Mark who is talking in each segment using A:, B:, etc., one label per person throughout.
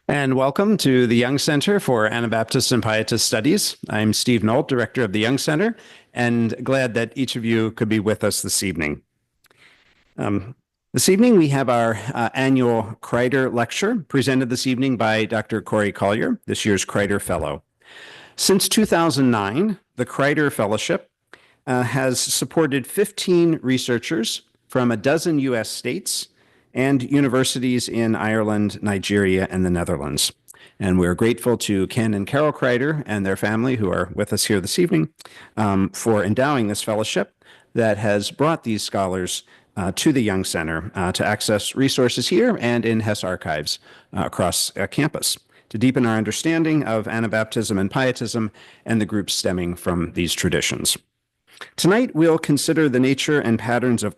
A: And welcome to the Young Center for Anabaptist and Pietist Studies. I'm Steve Nolt, Director of the Young Center, and glad that each of you could be with us this evening. This evening, we have our annual Kreider Lecture, presented this evening by Dr. Colyer, this year's Kreider Fellow. Since 2009, the Kreider Fellowship has supported 15 researchers from a dozen U.S. states and universities in Ireland, Nigeria, and the Netherlands. And we're grateful to Ken and Carol Kreider and their family, who are with us here this evening, for endowing this fellowship that has brought these scholars to the Young Center to access resources here and in Hess archives across campus to deepen our understanding of Anabaptism and Pietism and the groups stemming from these traditions. Tonight, we'll consider the nature and patterns of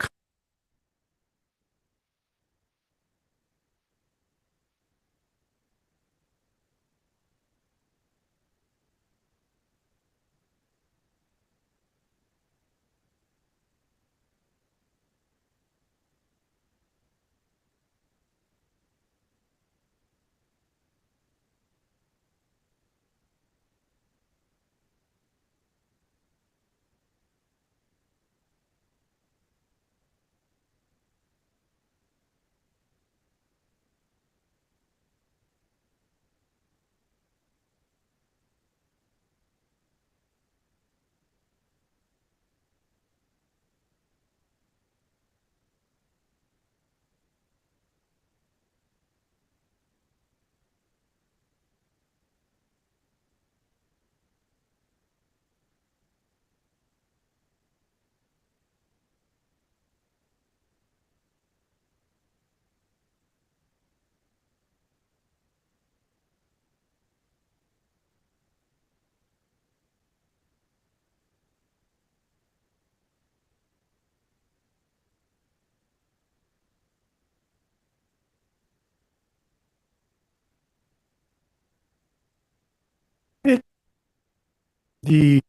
B: the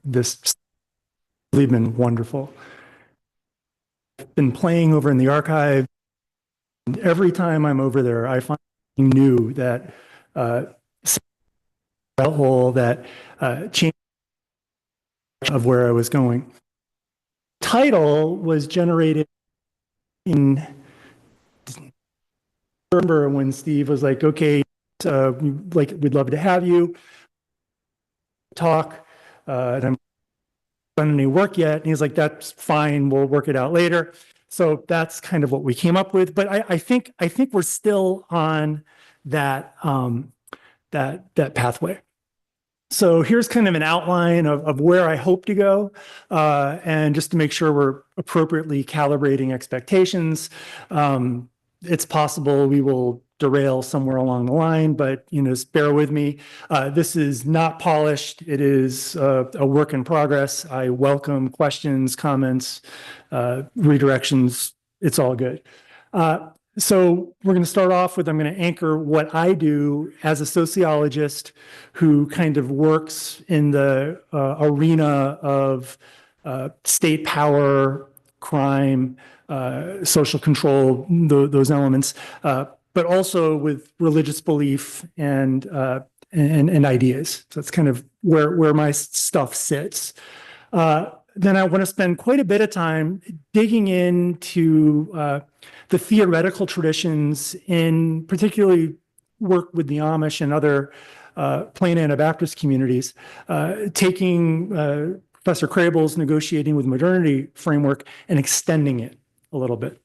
B: this really been wonderful. I've been playing over in the archive, and every time I'm over there, I find something new that hole that changed of where I was going. Title was generated in December when Steve was like, "Okay, we'd love to have you talk." And I'm not done any work yet. And he's like, "That's fine. We'll work it out later." So that's kind of what we came up with. But I think we're still on that that pathway. So here's kind of an outline of where I hope to go, and just to make sure we're appropriately calibrating expectations. It's possible we will derail somewhere along the line, but just bear with me. This is not polished. It is a work in progress. I welcome questions, comments, redirections. It's all good. So we're going to start off with, I'm going to anchor what I do as a sociologist who kind of works in the arena of state power, crime, social control, those elements, but also with religious belief and ideas. So that's kind of where my stuff sits. Then I want to spend quite a bit of time digging into the theoretical traditions, in particularly work with the Amish and other plain Anabaptist communities, taking Professor Crable's negotiating with modernity framework and extending it a little bit.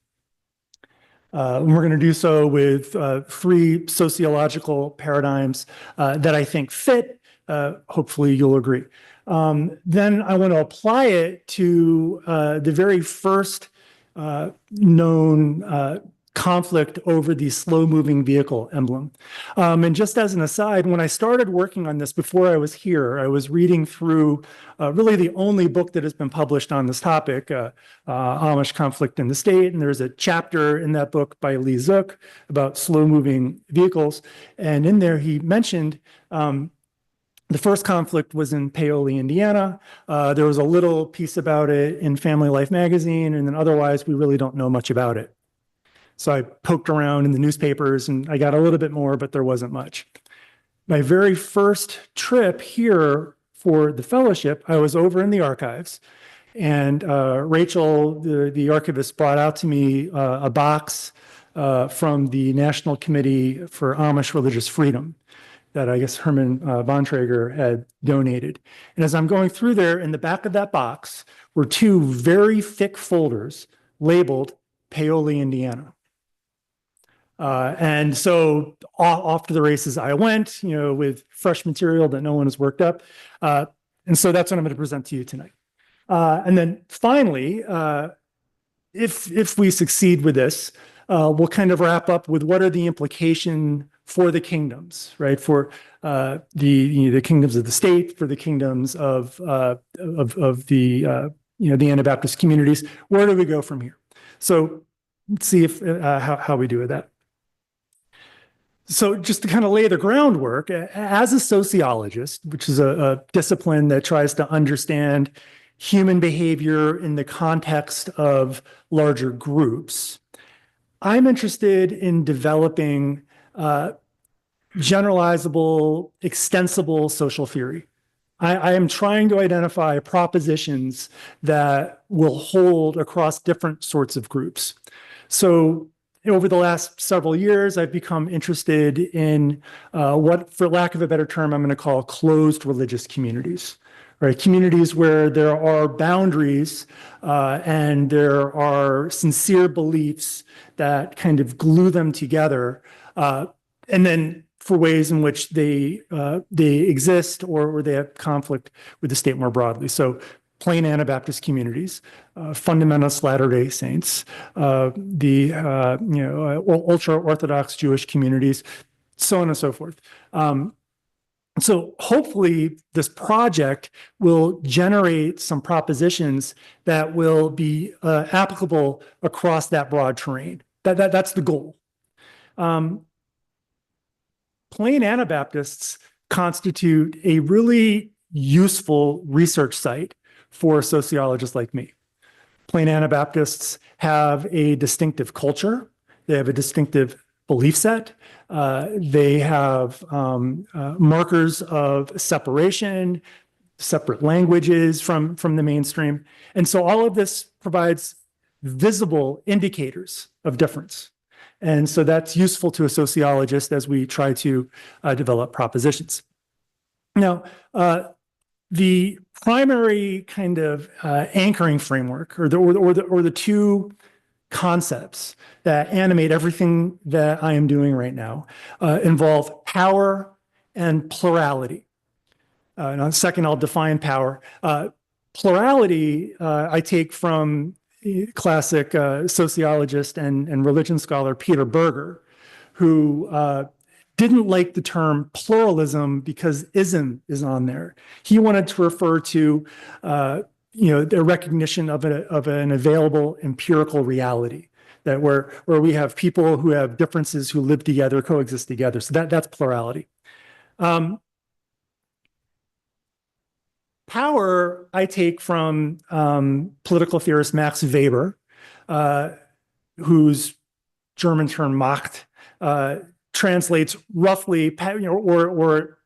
B: And we're going to do so with three sociological paradigms that I think fit. Hopefully you'll agree. Then I want to apply it to the very first known conflict over the slow-moving vehicle emblem. And just as an aside, when I started working on this before I was here, I was reading through really the only book that has been published on this topic, Amish Conflict in the State. And there's a chapter in that book by Lee Zook about slow-moving vehicles. And in there, he mentioned the first conflict was in Paoli, Indiana. There was a little piece about it in Family Life magazine, and then otherwise, we really don't know much about it. So I poked around in the newspapers and I got a little bit more, but there wasn't much. My very first trip here for the fellowship, I was over in the archives, and Rachel, the archivist, brought out to me a box from the National Committee for Amish Religious Freedom that I guess Herman Bontrager had donated. And as I'm going through there, in the back of that box were two very thick folders labeled Paoli, Indiana. And so off to the races I went, with fresh material that no one has worked up. And so that's what I'm going to present to you tonight. And then finally, if we succeed with this, we'll kind of wrap up with what are the implications for the kingdoms, right? For the kingdoms of the state, for the kingdoms of the Anabaptist communities. Where do we go from here? So let's see if how we do with that. So just to kind of lay the groundwork, as a sociologist, which is a discipline that tries to understand human behavior in the context of larger groups, I'm interested in developing generalizable, extensible social theory. I am trying to identify propositions that will hold across different sorts of groups. So over the last several years, I've become interested in what, for lack of a better term, I'm going to call closed religious communities, right? Communities where there are boundaries and there are sincere beliefs that kind of glue them together, and then for ways in which they exist or they have conflict with the state more broadly. So plain Anabaptist communities, fundamentalist Latter-day Saints, the ultra-Orthodox Jewish communities, so on and so forth. So hopefully this project will generate some propositions that will be applicable across that broad terrain. That's the goal. Plain Anabaptists constitute a really useful research site for sociologists like me. Plain Anabaptists have a distinctive culture. They have a distinctive belief set. They have markers of separation, separate languages from the mainstream. And so all of this provides visible indicators of difference. And so that's useful to a sociologist as we try to develop propositions. Now, the primary kind of anchoring framework or the two concepts that animate everything that I am doing right now involve power and plurality. In a second, I'll define power. Plurality, I take from classic sociologist and religion scholar Peter Berger, who didn't like the term pluralism because ism is on there. He wanted to refer to the recognition of an available empirical reality, that where we have people who have differences who live together, coexist together. So that's plurality. Power, I take from political theorist Max Weber, whose German term Macht translates roughly, or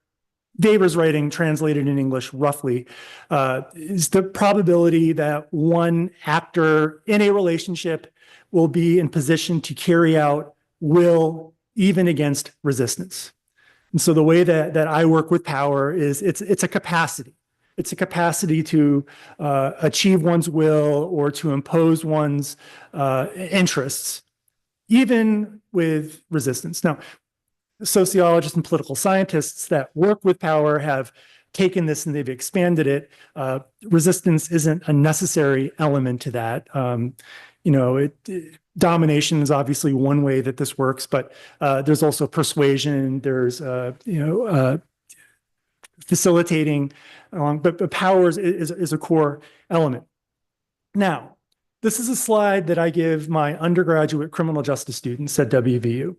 B: Weber's writing translated in English roughly, is the probability that one actor in a relationship will be in position to carry out will even against resistance. And so the way that I work with power is it's a capacity. It's a capacity to achieve one's will or to impose one's interests, even with resistance. Now, sociologists and political scientists that work with power have taken this and they've expanded it. Resistance isn't a necessary element to that. Domination is obviously one way that this works, but there's also persuasion. There's facilitating, but power is a core element. Now, this is a slide that I give my undergraduate criminal justice students at WVU.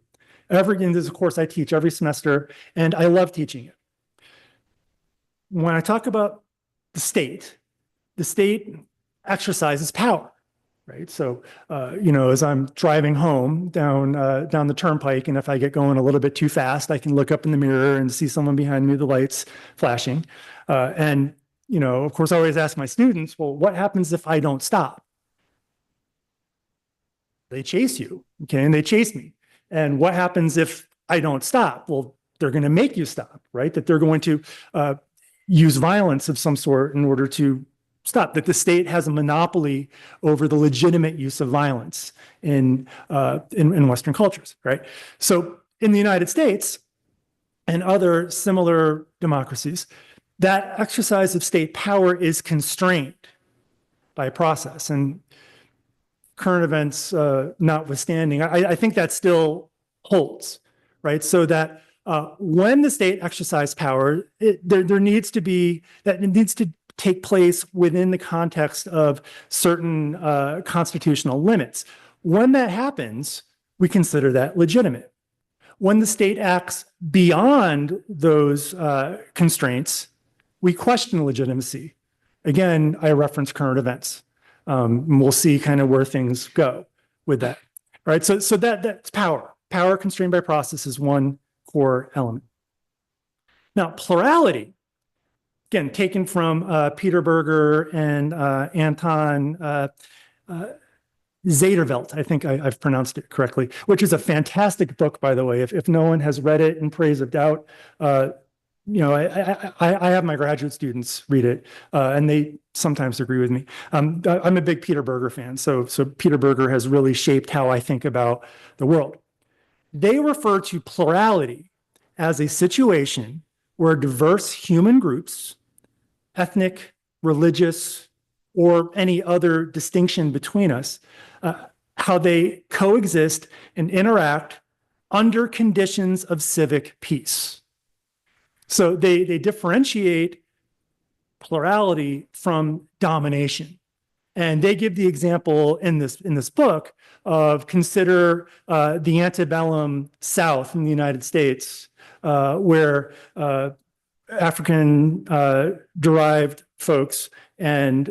B: This is a course I teach every semester, and I love teaching it. When I talk about the state exercises power. right? So, as I'm driving home down the turnpike, and if I get going a little bit too fast, I can look up in the mirror and see someone behind me, the lights flashing. And, of course, I always ask my students, well, what happens if I don't stop? They chase you, okay? And they chase me. And what happens if I don't stop? Well, they're going to make you stop, right? That they're going to use violence of some sort in order to stop, that the state has a monopoly over the legitimate use of violence in Western cultures, right? So in the United States and other similar democracies, that exercise of state power is constrained by process. And current events notwithstanding, I think that still holds, right? So that when the state exercises power, there needs to be, that it needs to take place within the context of certain constitutional limits. When that happens, we consider that legitimate. When the state acts beyond those constraints, we question legitimacy. Again, I reference current events. We'll see kind of where things go with that. All right, so that's power. Power constrained by process is one core element. Now, plurality, again, taken from Peter Berger and Anton Zederveld, I think I've pronounced it correctly, which is a fantastic book, by the way. If no one has read it, In Praise of Doubt, I have my graduate students read it, and they sometimes agree with me. I'm a big Peter Berger fan, so Peter Berger has really shaped how I think about the world. They refer to plurality as a situation where diverse human groups, ethnic, religious, or any other distinction between us, how they coexist and interact under conditions of civic peace. So they differentiate plurality from domination. And they give the example in this book of consider the antebellum South in the United States, where African derived folks and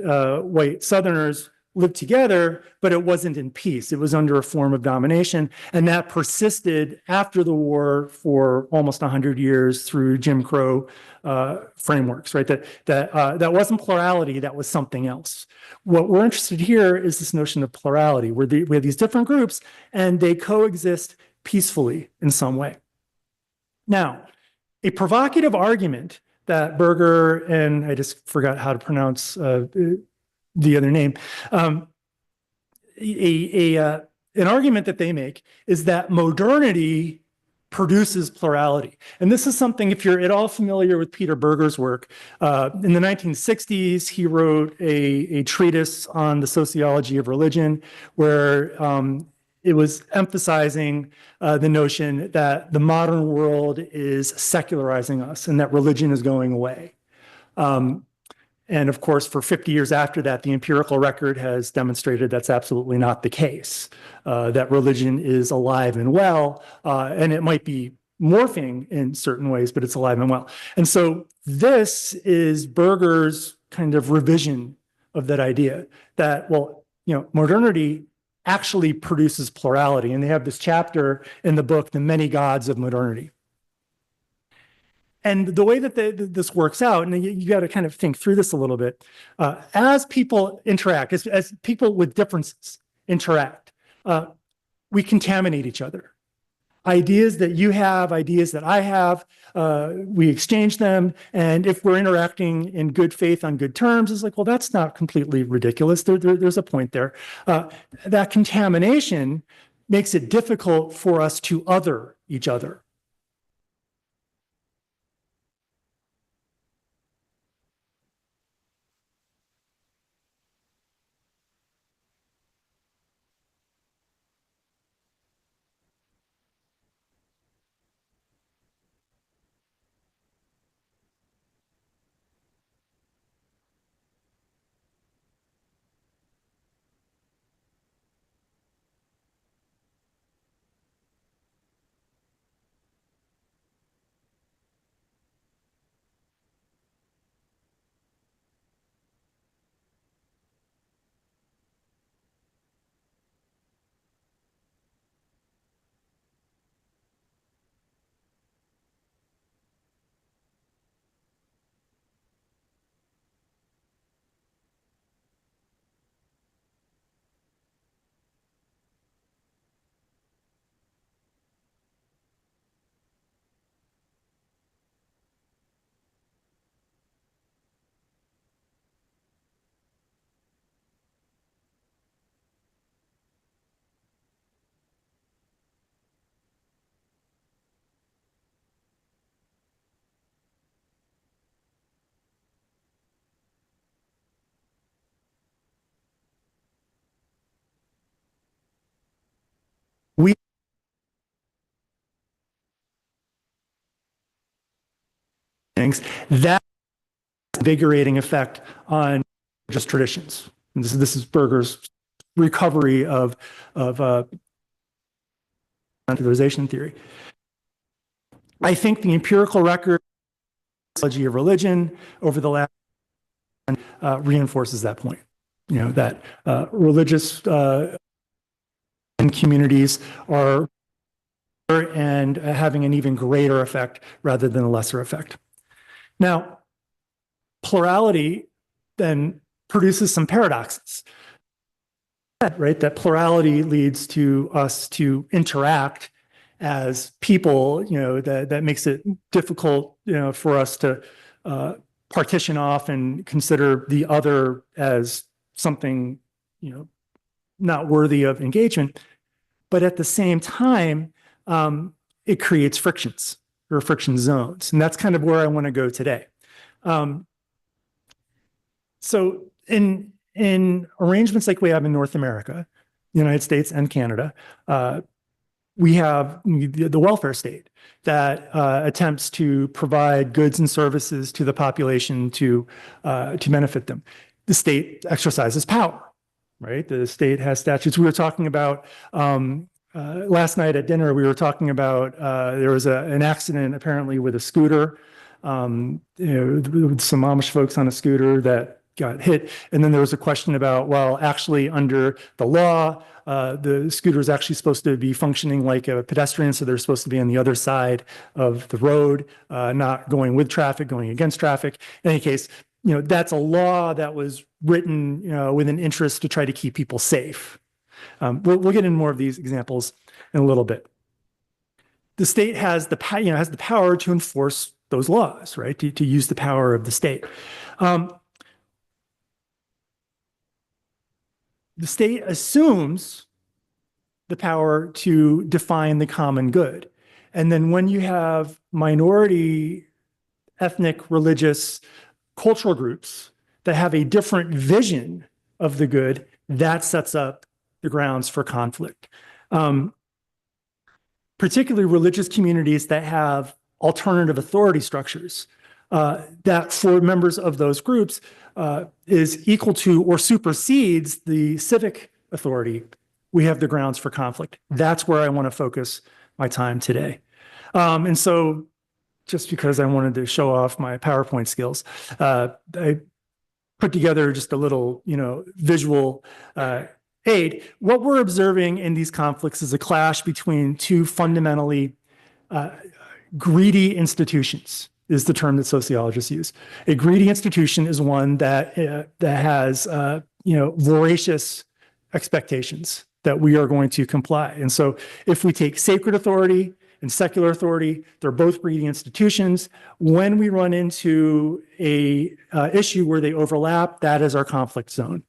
B: white Southerners lived together, but it wasn't in peace. It was under a form of domination. And that persisted after the war for almost 100 years through Jim Crow frameworks, right? That wasn't plurality, that was something else. What we're interested here is this notion of plurality, where we have these different groups and they coexist peacefully in some way. Now, a provocative argument that Berger, and I just forgot how to pronounce the other name, an argument that they make is that modernity produces plurality. And this is something, if you're at all familiar with Peter Berger's work, in the 1960s, he wrote a treatise on the sociology of religion, where it was emphasizing the notion that the modern world is secularizing us and that religion is going away. And of course, for 50 years after that, the empirical record has demonstrated that's absolutely not the case, that religion is alive and well, and it might be morphing in certain ways, but it's alive and well. And so this is Berger's kind of revision of that idea that, well, modernity actually produces plurality. And they have this chapter in the book, The Many Gods of Modernity. And the way that this works out, and you got to kind of think through this a little bit, as people interact, as people with differences interact, we contaminate each other. Ideas that you have, ideas that I have, we exchange them. And if we're interacting in good faith on good terms, it's like, well, that's not completely ridiculous. There's a point there. That contamination makes it difficult for us to other each other. We things that invigorating effect on just traditions. And this is Berger's recovery of authorization theory. I think the empirical record of religion over the last reinforces that point. You know, that religious communities are and having an even greater effect rather than a lesser effect. Now, plurality then produces some paradoxes, right? That plurality leads to us to interact as people, you know, that makes it difficult, you know, for us to partition off and consider the other as something, you know, not worthy of engagement. But at the same time, it creates frictions or friction zones. And that's kind of where I want to go today. So in arrangements like we have in North America, the United States and Canada, we have the welfare state that attempts to provide goods and services to the population to benefit them. The state exercises power, right? The state has statutes. We were talking about last night at dinner. We were talking about there was an accident apparently with a scooter. You know, with some Amish folks on a scooter that got hit, and then there was a question about, well, actually under the law, the scooter is actually supposed to be functioning like a pedestrian, so they're supposed to be on the other side of the road, not going with traffic, going against traffic. In any case, you know, that's a law that was written, you know, with an interest to try to keep people safe. We'll get into more of these examples in a little bit. The state has the power to enforce those laws, right? To use the power of the state. The state assumes the power to define the common good. And then when you have minority, ethnic, religious, cultural groups that have a different vision of the good, that sets up the grounds for conflict. Particularly religious communities that have alternative authority structures that for members of those groups is equal to or supersedes the civic authority, we have the grounds for conflict. That's where I want to focus my time today. And so just because I wanted to show off my PowerPoint skills, I put together just a little, you know, visual aid. What we're observing in these conflicts is a clash between two fundamentally greedy institutions, is the term that sociologists use. A greedy institution is one that has voracious expectations that we are going to comply. And so if we take sacred authority and secular authority, they're both greedy institutions. When we run into a issue where they overlap, that is our conflict zone.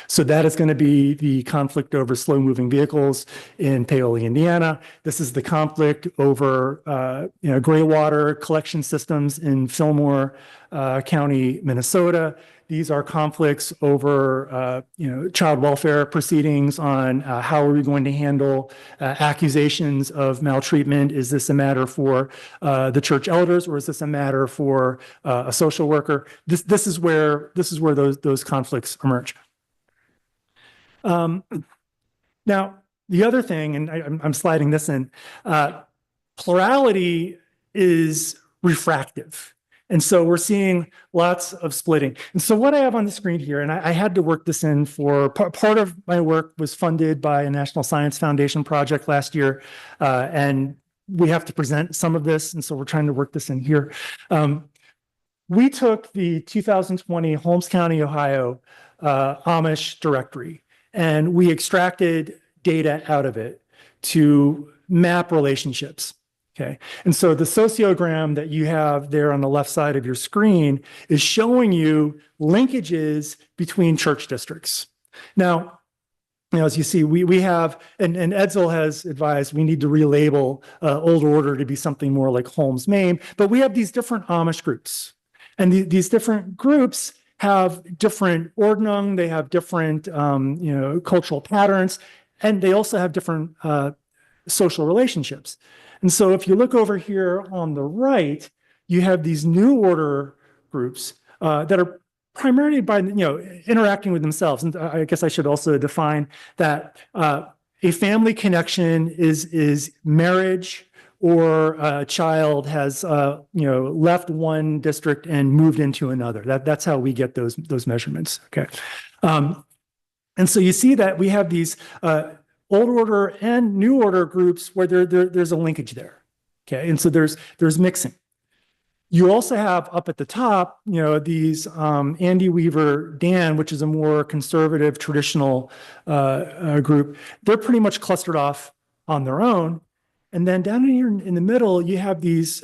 B: So that is going to be the conflict over slow-moving vehicles in Paoli, Indiana. This is the conflict over gray water collection systems in Fillmore County, Minnesota. These are conflicts over child welfare proceedings on how are we going to handle accusations of maltreatment. Is this a matter for the church elders, or is this a matter for a social worker? This is where those conflicts emerge. Now, the other thing, and I'm sliding this in, plurality is refractive. And so we're seeing lots of splitting. And so what I have on the screen here, and I had to work this in for part of my work was funded by a National Science Foundation project last year. And we have to present some of this. And so we're trying to work this in here. We took the 2020 Holmes County, Ohio Amish directory, and we extracted data out of it to map relationships. Okay. And so the sociogram that you have there on the left side of your screen is showing you linkages between church districts. Now, as you see, we have, and Edsel has advised we need to relabel Old Order to be something more like Holmes, Maine, but we have these different Amish groups. And these different groups have different ordnung, they have different cultural patterns, and they also have different social relationships. And so if you look over here on the right, you have these new order groups that are primarily by, interacting with themselves. And I guess I should also define that a family connection is marriage, or a child has, left one district and moved into another. That's how we get those measurements. Okay. And so you see that we have these old order and new order groups where there's a linkage there. Okay. And so there's mixing. You also have up at the top, these Andy Weaver Dan, which is a more conservative, traditional group. They're pretty much clustered off on their own. And then down here in the middle, you have these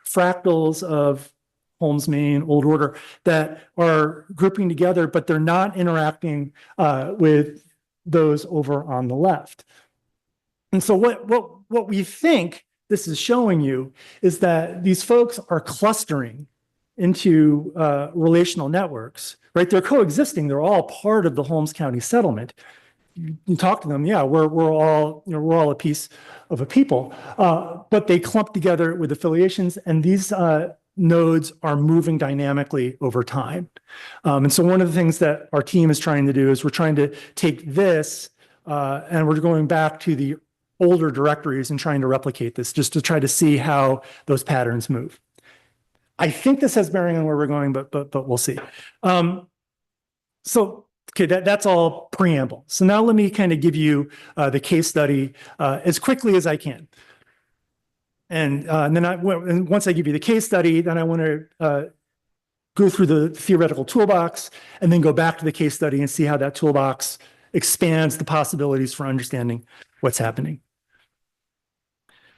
B: fractals of Holmes, Maine, Old Order that are grouping together, but they're not interacting with those over on the left. And so what we think this is showing you is that these folks are clustering into relational networks, right? They're coexisting. They're all part of the Holmes County settlement. You talk to them, yeah, we're all a piece of a people, but they clump together with affiliations, and these nodes are moving dynamically over time. And so one of the things that our team is trying to do is we're trying to take this and we're going back to the older directories and trying to replicate this just to try to see how those patterns move. I think this has bearing on where we're going, but we'll see. Okay, that's all preamble. So now let me kind of give you the case study as quickly as I can. And then once I give you the case study, then I want to go through the theoretical toolbox and then go back to the case study and see how that toolbox expands the possibilities for understanding what's happening.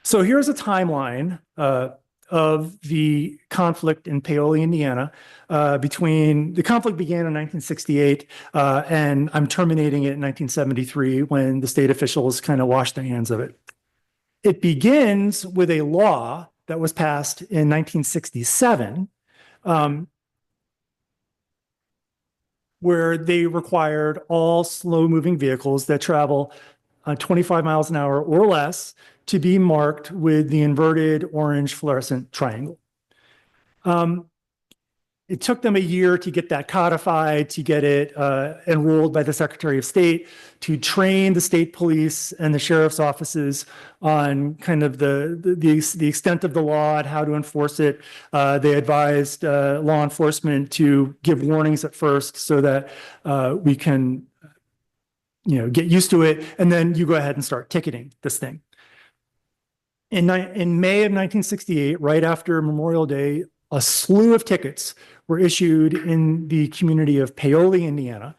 B: So here's a timeline of the conflict in Paoli, Indiana. The conflict began in 1968, and I'm terminating it in 1973 when the state officials kind of washed their hands of it. It begins with a law that was passed in 1967, where they required all slow-moving vehicles that travel 25 miles an hour or less to be marked with the inverted orange fluorescent triangle. It took them a year to get that codified, to get it enrolled by the Secretary of State, to train the state police and the sheriff's offices on kind of the extent of the law and how to enforce it. They advised law enforcement to give warnings at first so that we can get used to it, and then you go ahead and start ticketing this thing. In May of 1968, right after Memorial Day, a slew of tickets were issued in the community of Paoli, Indiana,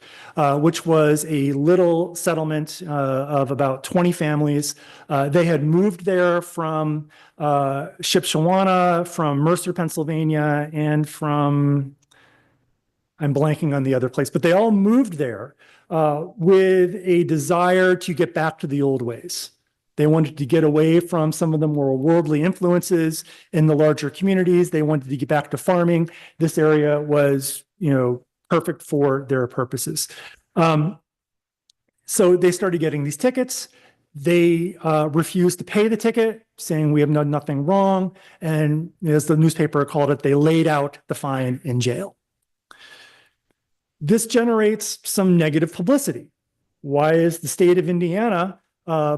B: which was a little settlement of about 20 families. They had moved there from Shipshewana, from Mercer, Pennsylvania, and from, I'm blanking on the other place, but they all moved there with a desire to get back to the old ways. They wanted to get away from some of the more worldly influences in the larger communities. They wanted to get back to farming. This area was, perfect for their purposes. So they started getting these tickets. They refused to pay the ticket, saying we have done nothing wrong. And as the newspaper called it, they laid out the fine in jail. This generates some negative publicity. Why is the state of Indiana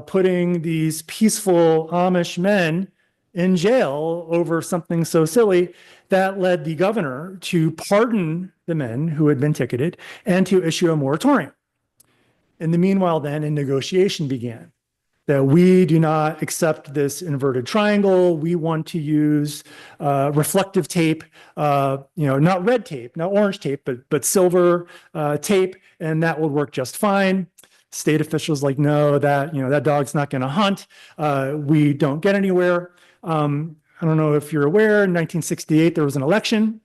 B: putting these peaceful Amish men in jail over something so silly? That led the governor to pardon the men who had been ticketed and to issue a moratorium. In the meanwhile, then, a negotiation began that we do not accept this inverted triangle. We want to use reflective tape, not red tape, not orange tape, but silver tape, and that will work just fine. State officials like, no, that dog's not going to hunt. We don't get anywhere. I don't know if you're aware, in 1968, there was an election.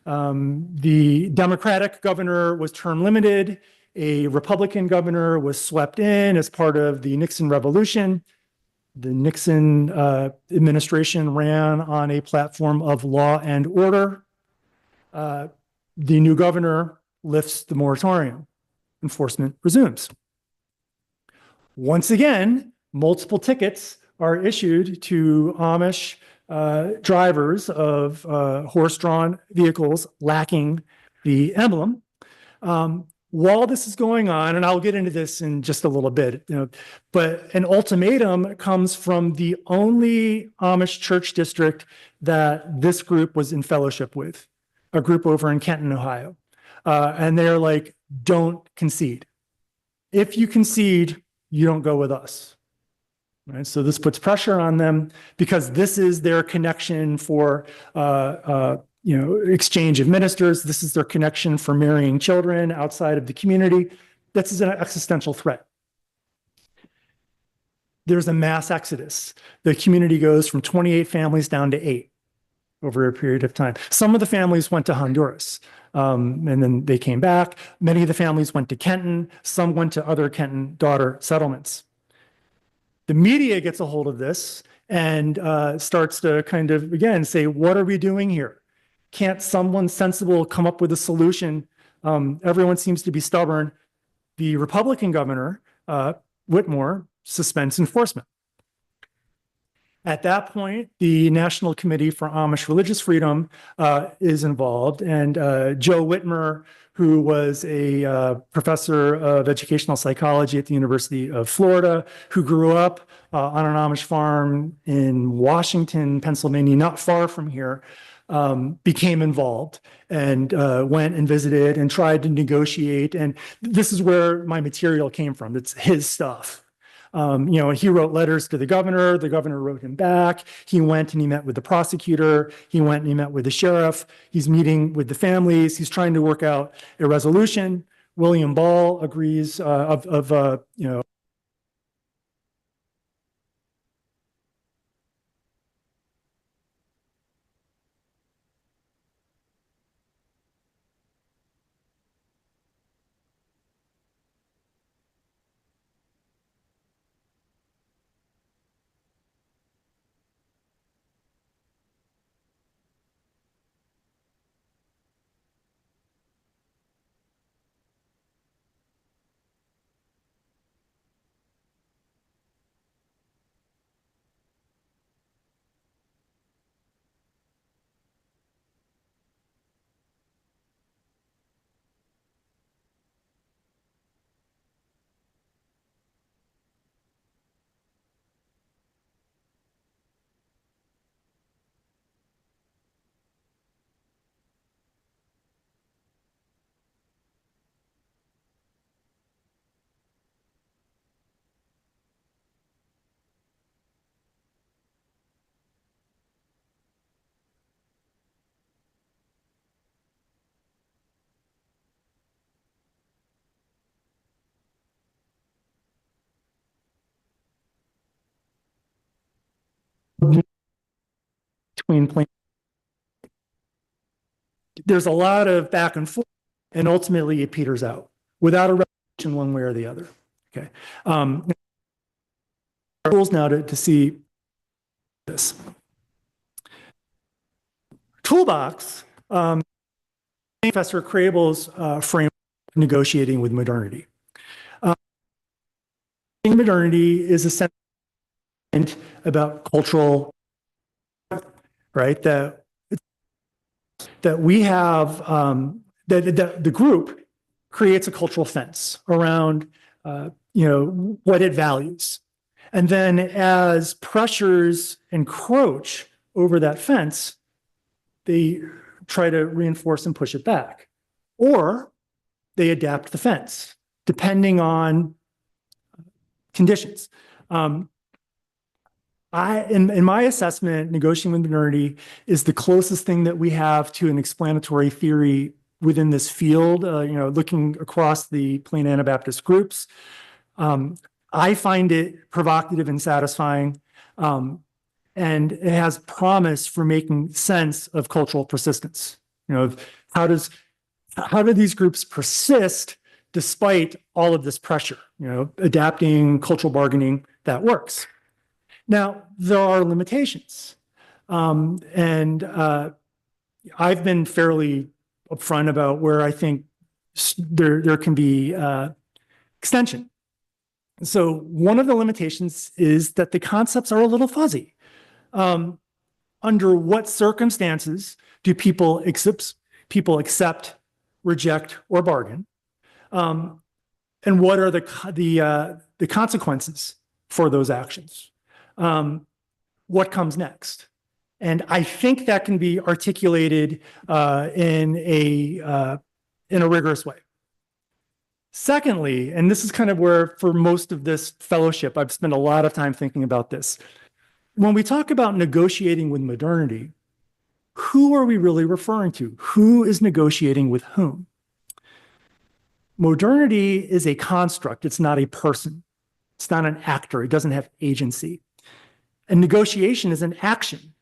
B: The Democratic governor was term limited. A Republican governor was swept in as part of the Nixon Revolution. The Nixon administration ran on a platform of law and order. The new governor lifts the moratorium. Enforcement resumes. Once again, multiple tickets are issued to Amish drivers of horse-drawn vehicles lacking the emblem. While this is going on, and I'll get into this in just a little bit, but an ultimatum comes from the only Amish church district that this group was in fellowship with, a group over in Kenton, Ohio. And they're like, don't concede. If you concede, you don't go with us. Right? So this puts pressure on them because this is their connection for exchange of ministers. This is their connection for marrying children outside of the community. This is an existential threat. There's a mass exodus. The community goes from 28 families down to 8 over a period of time. Some of the families went to Honduras, and then they came back. Many of the families went to Kenton. Some went to other Kenton daughter settlements. The media gets a hold of this and starts to kind of, again, say, what are we doing here? Can't someone sensible come up with a solution? Everyone seems to be stubborn. The Republican governor, Whitmore, suspends enforcement. At that point, the National Committee for Amish Religious Freedom is involved, and Joe Whitmer, who was a professor of educational psychology at the University of Florida, who grew up on an Amish farm in Washington, Pennsylvania, not far from here, became involved and went and visited and tried to negotiate. And this is where my material came from. It's his stuff. He wrote letters to the governor wrote him back. He went and he met with the prosecutor. He went and he met with the sheriff. He's meeting with the families. He's trying to work out a resolution. William Ball agrees between plans. There's a lot of back and forth, and ultimately it peters out without a resolution one way or the other. Okay. Tools now to see this. Toolbox, Professor Crable's framework of negotiating with modernity. Modernity is essentially about cultural, right? That we have, that the group creates a cultural fence around, what it values. And then as pressures encroach over that fence, they try to reinforce and push it back. Or they adapt the fence, depending on conditions. In my assessment, negotiating with modernity is the closest thing that we have to an explanatory theory within this field, looking across the plain Anabaptist groups. I find it provocative and satisfying, and it has promise for making sense of cultural persistence. How do these groups persist despite all of this pressure? Adapting, cultural bargaining, that works. Now, there are limitations. And I've been fairly upfront about where I think there can be extension. So one of the limitations is that the concepts are a little fuzzy. Under what circumstances do people accept, reject, or bargain? And what are the consequences for those actions? What comes next? And I think that can be articulated in a rigorous way. Secondly, and this is kind of where for most of this fellowship, I've spent a lot of time thinking about this. When we talk about negotiating with modernity, who are we really referring to? Who is negotiating with whom? Modernity is a construct. It's not a person. It's not an actor. It doesn't have agency. And negotiation is an action,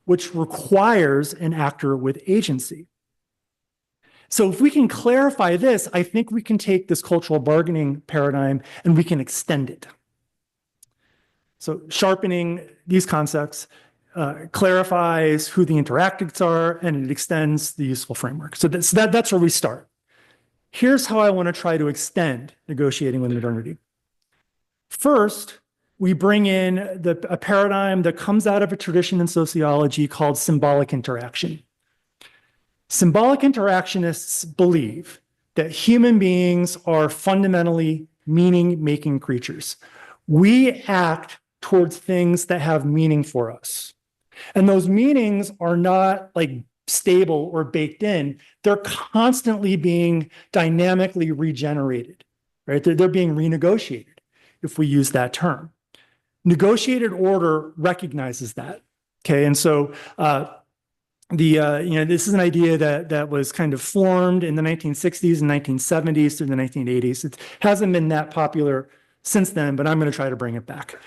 B: which requires an actor with agency. So if we can clarify this, I think we can take this cultural bargaining paradigm and we can extend it. So sharpening these concepts clarifies who the interactants are, and it extends the useful framework. So that's where we start. Here's how I want to try to extend negotiating with modernity. First, we bring in a paradigm that comes out of a tradition in sociology called symbolic interaction. Symbolic interactionists believe that human beings are fundamentally meaning-making creatures. We act towards things that have meaning for us. And those meanings are not like stable or baked in. They're constantly being dynamically regenerated, right? They're being renegotiated, if we use that term. Negotiated order recognizes that, okay? And so this is an idea that was kind of formed in the 1960s and 1970s through the 1980s. It hasn't been that popular since then, but I'm going to try to bring it back.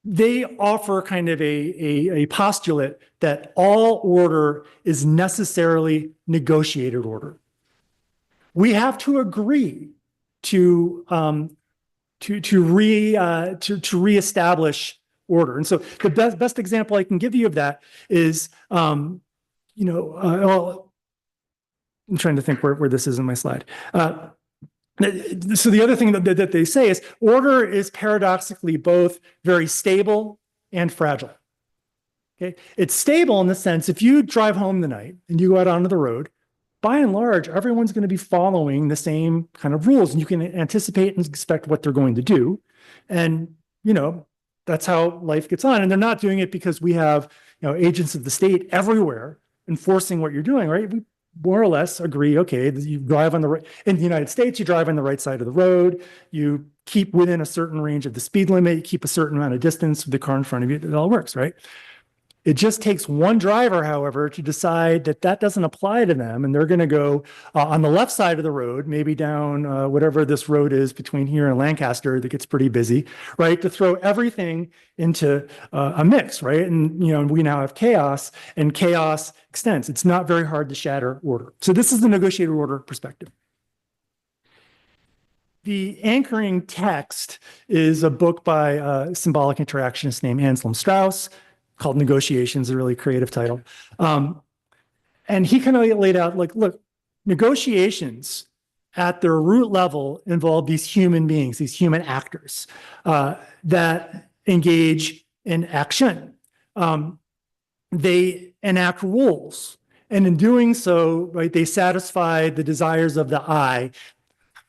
B: They offer kind of a postulate that all order is necessarily negotiated order. We have to agree to reestablish order. And so the best example I can give you of that is, well, I'm trying to think where this is in my slide. So the other thing that they say is order is paradoxically both very stable and fragile. Okay, it's stable in the sense if you drive home tonight and you go out onto the road, by and large, everyone's going to be following the same kind of rules, and you can anticipate and expect what they're going to do. And, that's how life gets on. And they're not doing it because we have, agents of the state everywhere enforcing what you're doing, right? We more or less agree, okay, you drive on the right, in the United States, you drive on the right side of the road, you keep within a certain range of the speed limit, you keep a certain amount of distance with the car in front of you, it all works, right? It just takes one driver, however, to decide that doesn't apply to them, and they're going to go on the left side of the road, maybe down whatever this road is between here and Lancaster that gets pretty busy, right? To throw everything into a mix, right? And we now have chaos, and chaos extends. It's not very hard to shatter order. So this is the negotiated order perspective. The anchoring text is a book by a symbolic interactionist named Anselm Strauss, called Negotiations, a really creative title. And he kind of laid out, look, negotiations at their root level involve these human beings, these human actors that engage in action. They enact rules. And in doing so, right, they satisfy the desires of the I.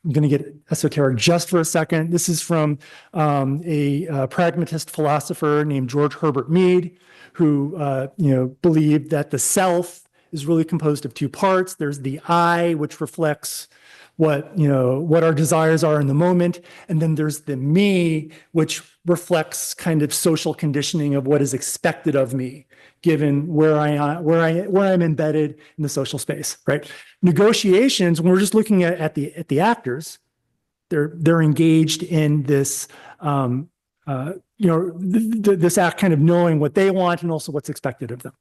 B: I'm going to get esoteric just for a second. This is from a pragmatist philosopher named George Herbert Mead, who believed that the self is really composed of two parts. There's the I, which reflects what our desires are in the moment, and then there's the me, which reflects kind of social conditioning of what is expected of me, given where I'm embedded in the social space, right? Negotiations, when we're just looking at the actors, they're engaged in this this act, kind of knowing what they want and also what's expected of them.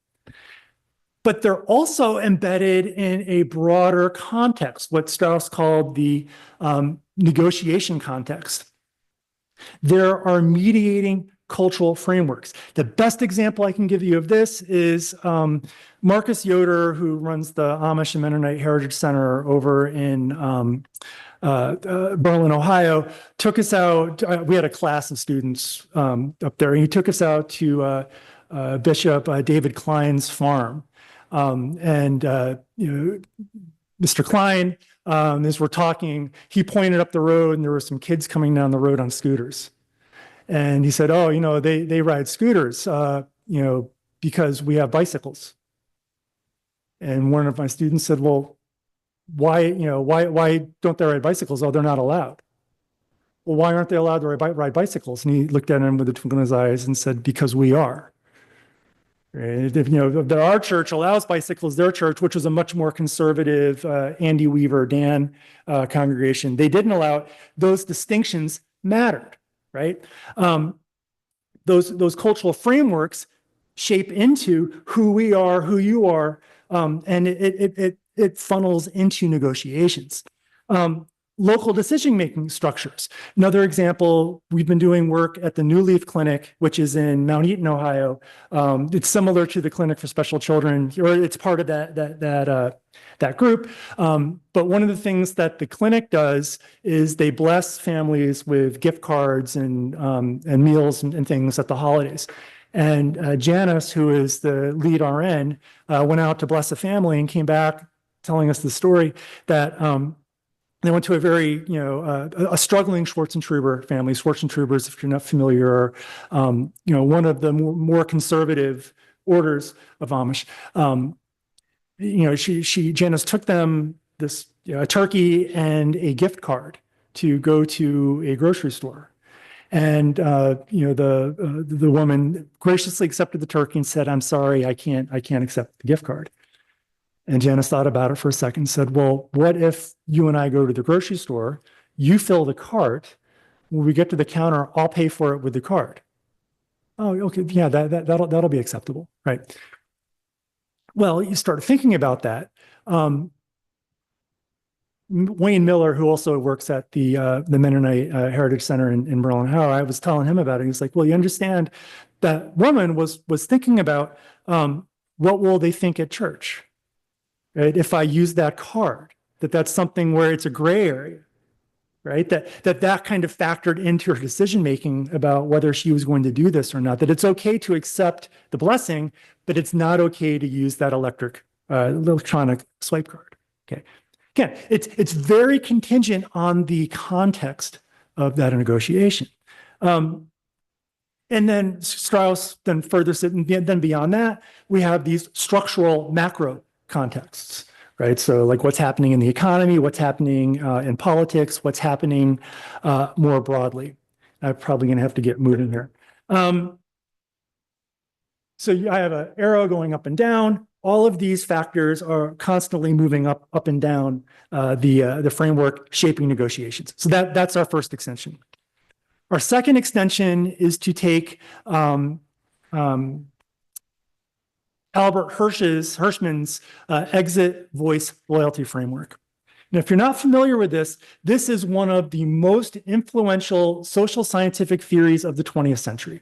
B: But they're also embedded in a broader context, what Strauss called the negotiation context. There are mediating cultural frameworks. The best example I can give you of this is Marcus Yoder, who runs the Amish and Mennonite Heritage Center over in Berlin, Ohio, took us out. We had a class of students up there, and he took us out to Bishop David Klein's farm. Mr. Klein, as we're talking, he pointed up the road, and there were some kids coming down the road on scooters. And he said, "Oh, they ride scooters, because we have bicycles." And one of my students said, "Well, why don't they ride bicycles? Oh, they're not allowed." "Well, why aren't they allowed to ride bicycles?" And he looked at him with a twinkle in his eyes and said, "Because we are." If our church allows bicycles, their church, which was a much more conservative Andy Weaver, Dan congregation, they didn't allow it. Those distinctions mattered, right? Those cultural frameworks shape into who we are, who you are, and it funnels into negotiations. Local decision-making structures. Another example, we've been doing work at the New Leaf Clinic, which is in Mount Eaton, Ohio. It's similar to the Clinic for Special Children, or it's part of that group. But one of the things that the clinic does is they bless families with gift cards and meals and things at the holidays. And Janice, who is the lead RN, went out to bless a family and came back telling us the story that they went to a very, a struggling Schwarzentroober family. Schwarzentroobers, if you're not familiar, are, one of the more conservative orders of Amish. Janice took them a turkey and a gift card to go to a grocery store. And, the woman graciously accepted the turkey and said, "I'm sorry, I can't accept the gift card." And Janice thought about it for a second and said, "Well, what if you and I go to the grocery store, you fill the cart, when we get to the counter, I'll pay for it with the card." "Oh, okay, yeah, that'll be acceptable," right? Well, you start thinking about that. Wayne Miller, who also works at the Mennonite Heritage Center in Berlin, Ohio, I was telling him about it. He's like, "Well, you understand that woman was thinking about what will they think at church? Right? If I use that card, that's something where it's a gray area, right? That kind of factored into her decision-making about whether she was going to do this or not, that it's okay to accept the blessing, but it's not okay to use that electronic swipe card." Okay. Again, it's very contingent on the context of that negotiation. And then Strauss then further said, then beyond that, we have these structural macro contexts, right? So like what's happening in the economy, what's happening in politics, what's happening more broadly. I'm probably going to have to get moving here. So I have an arrow going up and down. All of these factors are constantly moving up and down the framework shaping negotiations. So that's our first extension. Our second extension is to take Albert Hirschman's exit voice loyalty framework. Now, if you're not familiar with this is one of the most influential social scientific theories of the 20th century.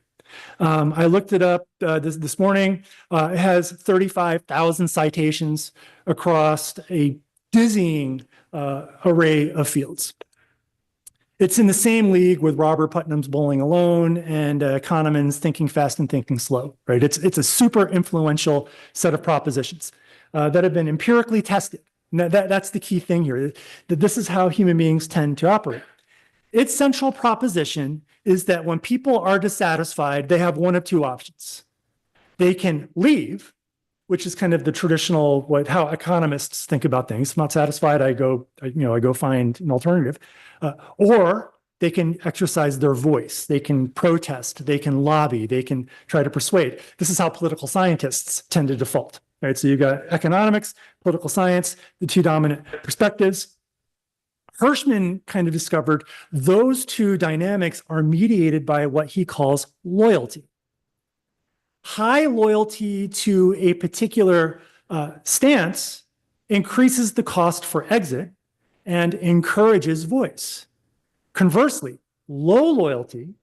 B: I looked it up this morning. It has 35,000 citations across a dizzying array of fields. It's in the same league with Robert Putnam's Bowling Alone and Kahneman's Thinking Fast and Thinking Slow, right? It's a super influential set of propositions that have been empirically tested. Now, that's the key thing here, that this is how human beings tend to operate. Its central proposition is that when people are dissatisfied, they have one of two options. They can leave, which is kind of the traditional how economists think about things. If I'm not satisfied, I go find an alternative. Or they can exercise their voice. They can protest. They can lobby. They can try to persuade. This is how political scientists tend to default. Right? So you've got economics, political science, the two dominant perspectives. Hirschman kind of discovered those two dynamics are mediated by what he calls loyalty. High loyalty to a particular stance increases the cost for exit and encourages voice. Conversely, low loyalty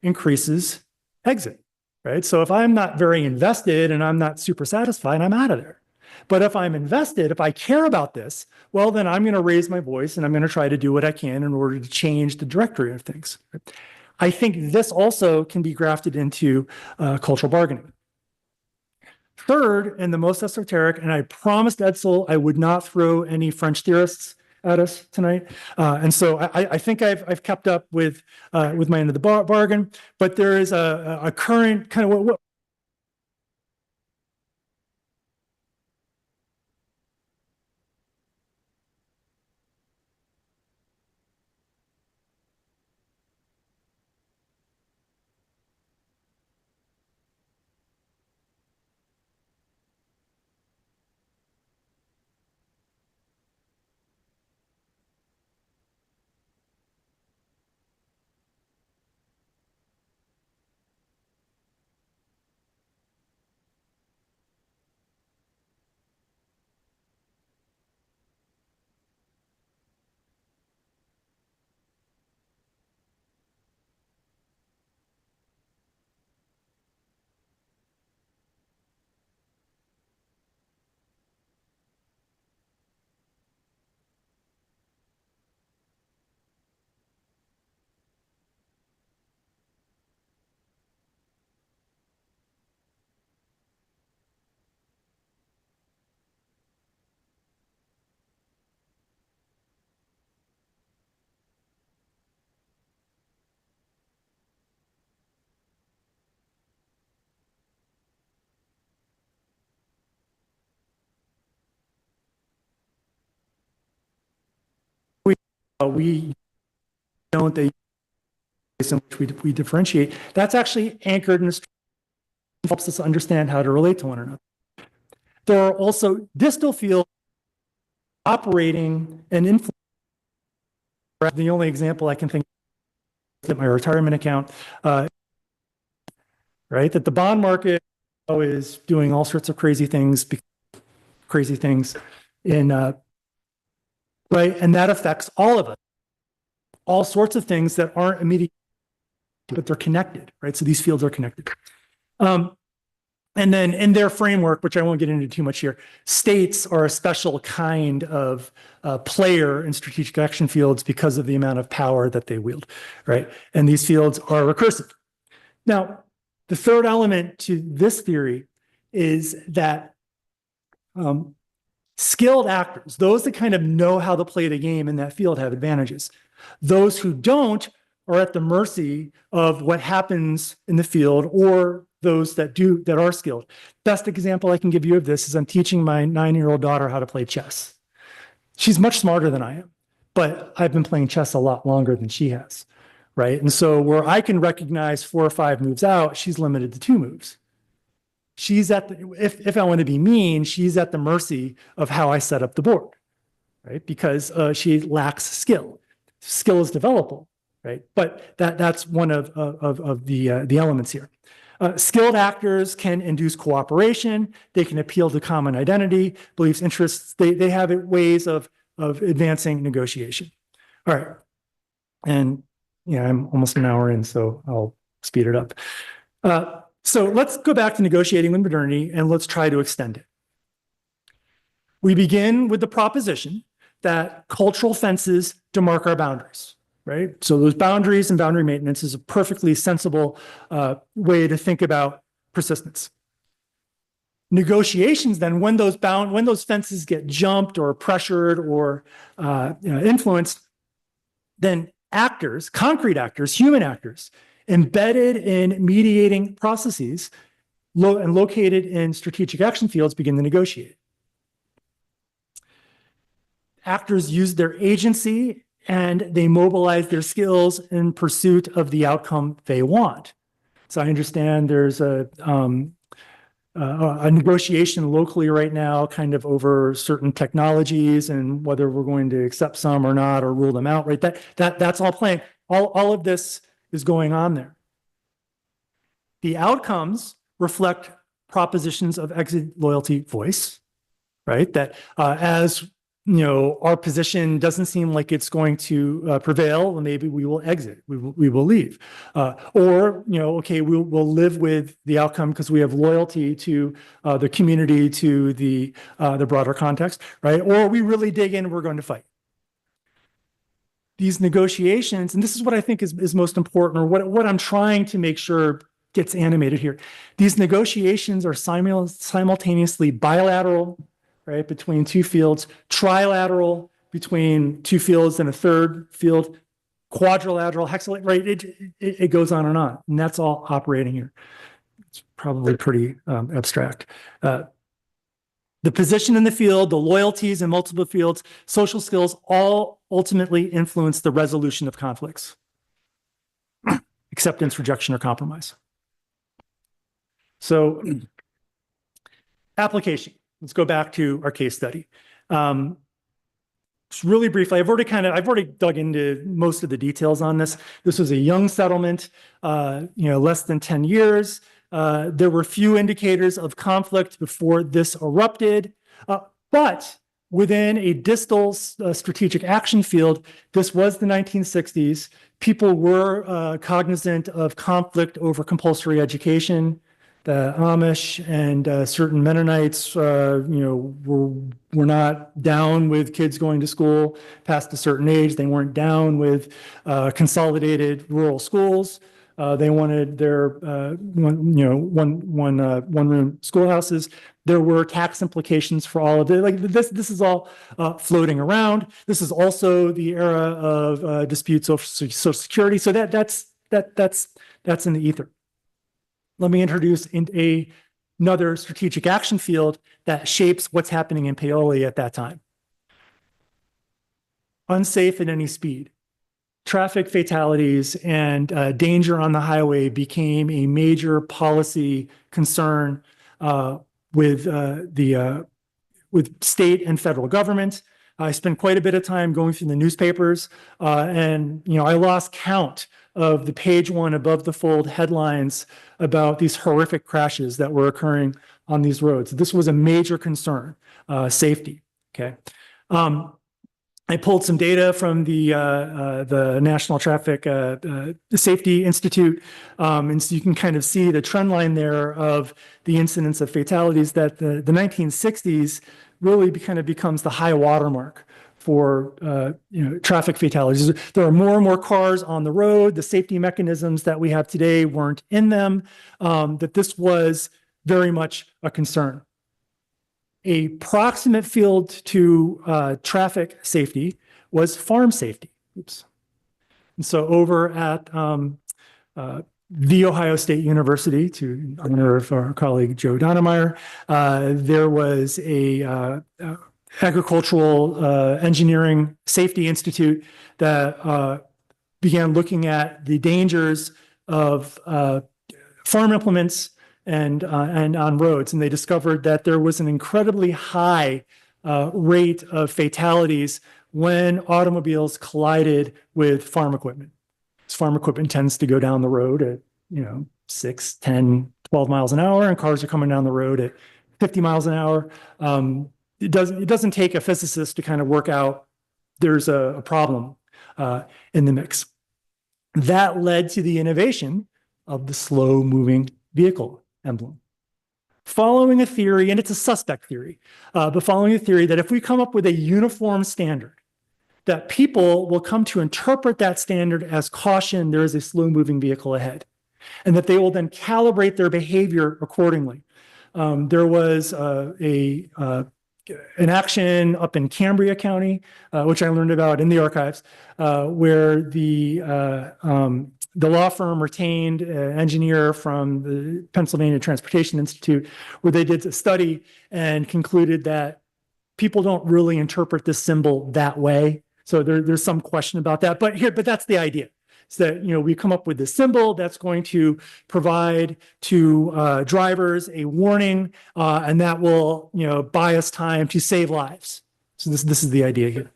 B: increases exit, right? So if I'm not very invested and I'm not super satisfied, I'm out of there. But if I'm invested, if I care about this, well, then I'm going to raise my voice and I'm going to try to do what I can in order to change the directory of things. I think this also can be grafted into cultural bargaining. Third, and the most esoteric, and I promised Edsel I would not throw any French theorists at us tonight, and so I think I've kept up with my end of the bargain. But there is a current kind of what we don't they in which we differentiate. That's actually anchored in helps us understand how to relate to one another. There are also distal fields operating and influencing. The only example I can think of is my retirement account, right? That the bond market is doing all sorts of crazy things in right, and that affects all of us. All sorts of things that aren't immediate, but they're connected, right? So these fields are connected. And then in their framework, which I won't get into too much here, states are a special kind of player in strategic action fields because of the amount of power that they wield, right? And these fields are recursive. Now, the third element to this theory is that skilled actors, those that kind of know how to play the game in that field, have advantages. Those who don't are at the mercy of what happens in the field, or those that are skilled. Best example I can give you of this is I'm teaching my 9-year-old daughter how to play chess. She's much smarter than I am, but I've been playing chess a lot longer than she has, right? And so where I can recognize 4 or 5 moves out, she's limited to 2 moves. She's at the, if I want to be mean, she's at the mercy of how I set up the board, right? Because she lacks skill. Skill is developable, right? But that's one of the elements here. Skilled actors can induce cooperation. They can appeal to common identity, beliefs, interests. They have ways of advancing negotiation. All right. And yeah, I'm almost an hour in, so I'll speed it up. So let's go back to negotiating with modernity and let's try to extend it. We begin with the proposition that cultural fences demark our boundaries, right? So those boundaries and boundary maintenance is a perfectly sensible way to think about persistence. Negotiations then, when those fences get jumped or pressured or influenced, then actors, concrete actors, human actors, embedded in mediating processes and located in strategic action fields begin to negotiate. Actors use their agency and they mobilize their skills in pursuit of the outcome they want. So I understand there's a negotiation locally right now kind of over certain technologies and whether we're going to accept some or not or rule them out, right? That's all playing. All of this is going on there. The outcomes reflect propositions of exit, loyalty, voice, right? That as our position doesn't seem like it's going to prevail, well, maybe we will exit, we will leave. Or, okay, we'll live with the outcome because we have loyalty to the community, to the broader context, right? Or we really dig in and we're going to fight. These negotiations, and this is what I think is most important, or what I'm trying to make sure gets animated here. These negotiations are simultaneously bilateral, right, between two fields, trilateral between two fields and a third field, quadrilateral, hexalateral, right? It goes on, and that's all operating here. It's probably pretty abstract. The position in the field, the loyalties in multiple fields, social skills, all ultimately influence the resolution of conflicts. Acceptance, rejection, or compromise. So, application. Let's go back to our case study. Just really briefly, I've already dug into most of the details on this. This was a young settlement, less than 10 years. There were few indicators of conflict before this erupted, but within a distal strategic action field, this was the 1960s. People were cognizant of conflict over compulsory education. The Amish and certain Mennonites, were not down with kids going to school past a certain age. They weren't down with consolidated rural schools. They wanted their one-room schoolhouses. There were tax implications for all of it. Like this is all floating around. This is also the era of disputes over Social Security. So that's in the ether. Let me introduce another strategic action field that shapes what's happening in Paoli at that time. Unsafe at any speed. Traffic fatalities and danger on the highway became a major policy concern with state and federal government. I spent quite a bit of time going through the newspapers, and I lost count of the page one above the fold headlines about these horrific crashes that were occurring on these roads. This was a major concern, safety. Okay. I pulled some data from the National Traffic Safety Institute, and so you can kind of see the trend line there of the incidence of fatalities. That the 1960s really kind of becomes the high watermark for traffic fatalities. There are more and more cars on the road. The safety mechanisms that we have today weren't in them. That this was very much a concern. A proximate field to traffic safety was farm safety. Oops. And so over at The Ohio State University, to honor of our colleague Joe Donnemeyer, there was a agricultural engineering safety institute that began looking at the dangers of farm implements and on roads, and they discovered that there was an incredibly high rate of fatalities when automobiles collided with farm equipment. Farm equipment tends to go down the road at 6, 10, 12 miles an hour, and cars are coming down the road at 50 miles an hour. It doesn't take a physicist to kind of work out there's a problem in the mix. That led to the innovation of the slow-moving vehicle emblem. Following a theory, and it's a suspect theory, but following a theory that if we come up with a uniform standard, that people will come to interpret that standard as caution, there is a slow-moving vehicle ahead, and that they will then calibrate their behavior accordingly. There was an action up in Cambria County, which I learned about in the archives, where the law firm retained an engineer from the Pennsylvania Transportation Institute, where they did a study and concluded that people don't really interpret this symbol that way. So there's some question about that, but that's the idea. So that we come up with this symbol that's going to provide to drivers a warning, and that will buy us time to save lives. So this is the idea here.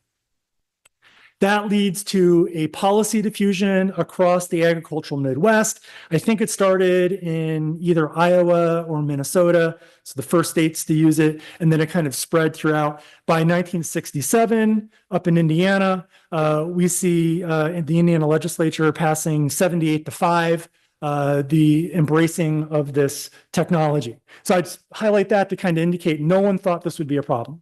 B: That leads to a policy diffusion across the agricultural Midwest. I think it started in either Iowa or Minnesota, so the first states to use it, and then it kind of spread throughout. By 1967, up in Indiana, we see in the Indiana legislature passing 78-5, the embracing of this technology. So I'd highlight that to kind of indicate no one thought this would be a problem.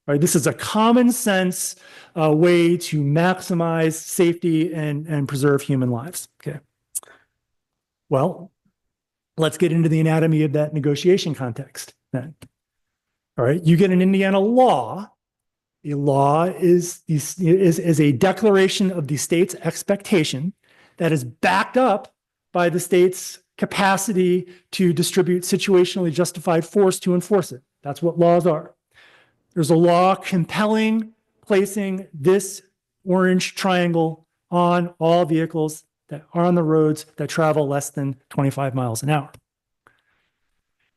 B: Right? This is a common sense way to maximize safety and preserve human lives. Okay. Well, let's get into the anatomy of that negotiation context then. All right. You get an Indiana law. A law is a declaration of the state's expectation that is backed up by the state's capacity to distribute situationally justified force to enforce it. That's what laws are. There's a law compelling placing this orange triangle on all vehicles that are on the roads that travel less than 25 miles an hour.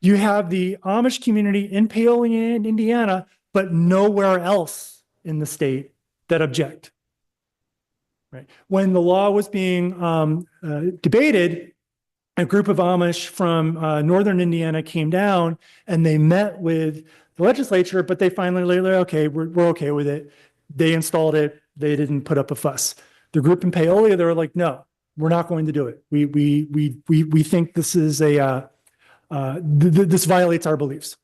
B: You have the Amish community in Paola, Indiana, but nowhere else in the state that object. Right? When the law was being debated, a group of Amish from northern Indiana came down and they met with the legislature, but they finally later, okay, we're okay with it. They installed it. They didn't put up a fuss. The group in Paola, they were like, no, we're not going to do it. We think this is this violates our beliefs.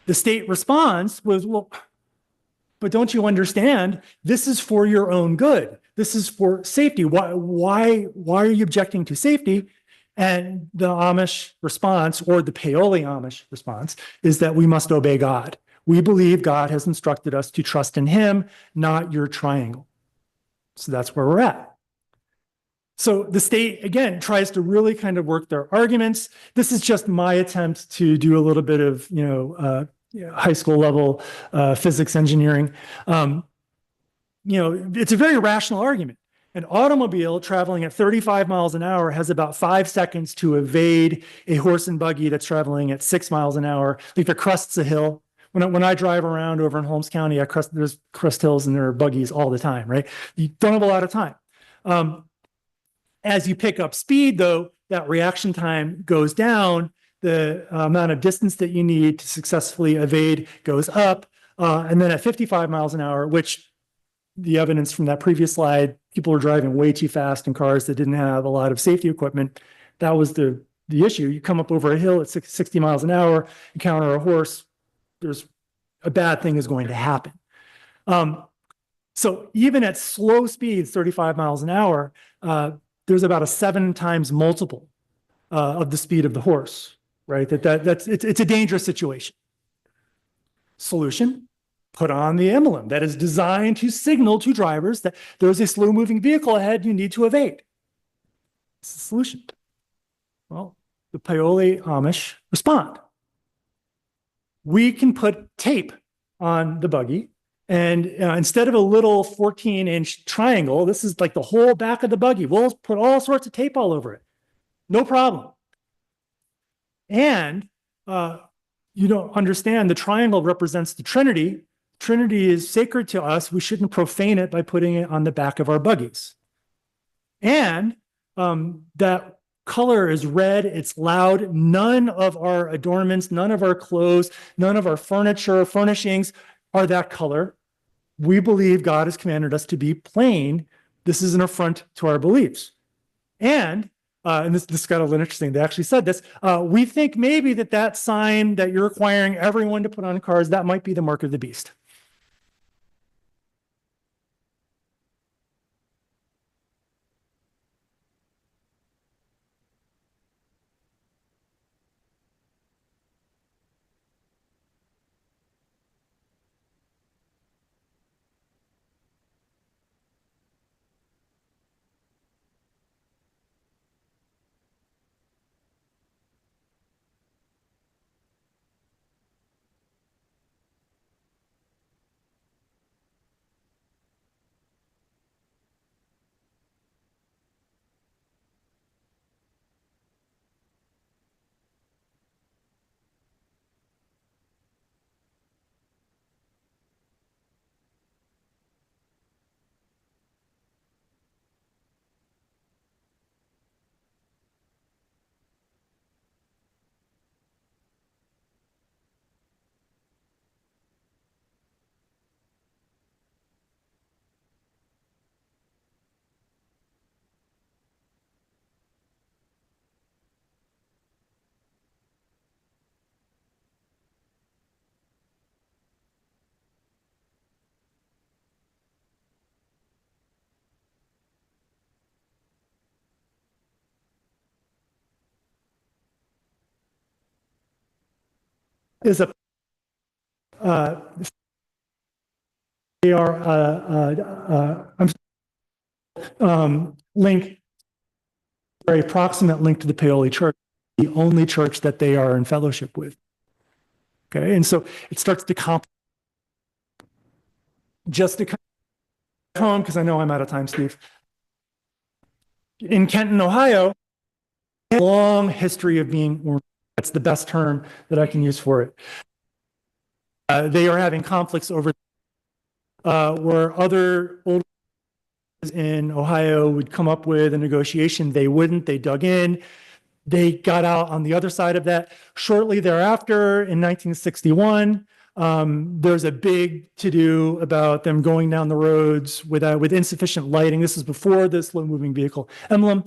B: The state response was, well, but don't you understand? This is for your own good. This is for safety. Why are you objecting to safety? And the Amish response, or the Paoli Amish response, is that we must obey God. We believe God has instructed us to trust in him, not your triangle. So that's where we're at. So the state, again, tries to really kind of work their arguments. This is just my attempt to do a little bit of, high school level physics engineering. It's a very rational argument. An automobile traveling at 35 miles an hour has about 5 seconds to evade a horse and buggy that's traveling at 6 miles an hour. Like it crusts a hill. When I drive around over in Holmes County, there's crust hills and there are buggies all the time, right? You don't have a lot of time. As you pick up speed, though, that reaction time goes down. The amount of distance that you need to successfully evade goes up. And then at 55 miles an hour, which the evidence from that previous slide, people were driving way too fast in cars that didn't have a lot of safety equipment. That was the issue. You come up over a hill at 60 miles an hour, encounter a horse, there's a bad thing is going to happen. So even at slow speeds, 35 miles an hour, there's about a 7 times multiple of the speed of the horse, right? It's a dangerous situation. Solution: put on the emblem that is designed to signal to drivers that there's a slow-moving vehicle ahead you need to evade. It's the solution. Well, the Paoli Amish respond. We can put tape on the buggy, and instead of a little 14-inch triangle, this is like the whole back of the buggy. We'll put all sorts of tape all over it. No problem. And you don't understand, the triangle represents the Trinity. Trinity is sacred to us. We shouldn't profane it by putting it on the back of our buggies. And that color is red. It's loud. None of our adornments, none of our clothes, none of our furniture, furnishings are that color. We believe God has commanded us to be plain. This is an affront to our beliefs. And this got a little interesting. They actually said this. We think maybe that sign that you're requiring everyone to put on cars, that might be the mark of the beast. is a they are link, very approximate link to the Paoli Church, the only church that they are in fellowship with. Okay, and so it starts to just to come home, because I know I'm out of time, Steve. In Kenton, Ohio, long history of being, that's the best term that I can use for it. They are having conflicts over where other old in Ohio would come up with a negotiation. They wouldn't. They dug in. They got out on the other side of that. Shortly thereafter, in 1961, there's a big to-do about them going down the roads with insufficient lighting. This is before the slow-moving vehicle emblem.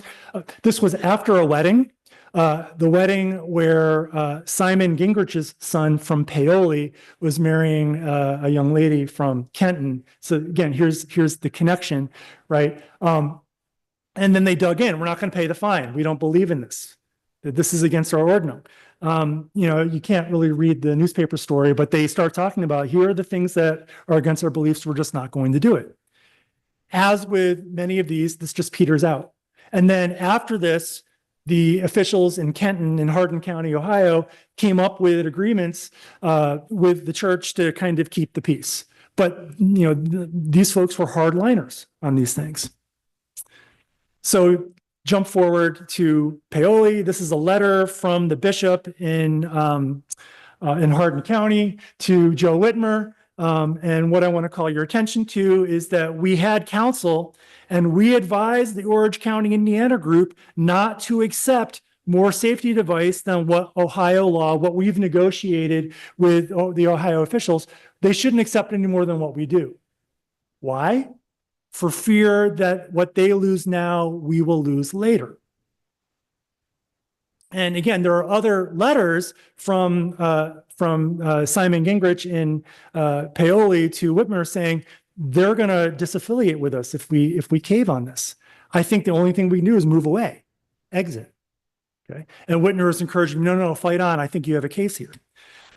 B: This was after a wedding. The wedding where Simon Gingrich's son from Paoli was marrying a young lady from Kenton. So again, here's the connection, right? And then they dug in. We're not going to pay the fine. We don't believe in this. This is against our ordinum. You can't really read the newspaper story, but they start talking about, here are the things that are against our beliefs. We're just not going to do it. As with many of these, this just peters out. And then after this, the officials in Kenton and Hardin County, Ohio, came up with agreements with the church to kind of keep the peace. But, these folks were hardliners on these things. So jump forward to Paoli. This is a letter from the bishop in Hardin County to Joe Whitmer. And what I want to call your attention to is that we had counsel and we advised the Orange County, Indiana group not to accept more safety device than what Ohio law, what we've negotiated with the Ohio officials. They shouldn't accept any more than what we do. Why? For fear that what they lose now, we will lose later. And again, there are other letters from Simon Gingrich in Paoli to Whitmer saying they're going to disaffiliate with us if we cave on this. I think the only thing we can do is move away, exit. Okay, and Whitmer is encouraging, no, fight on. I think you have a case here.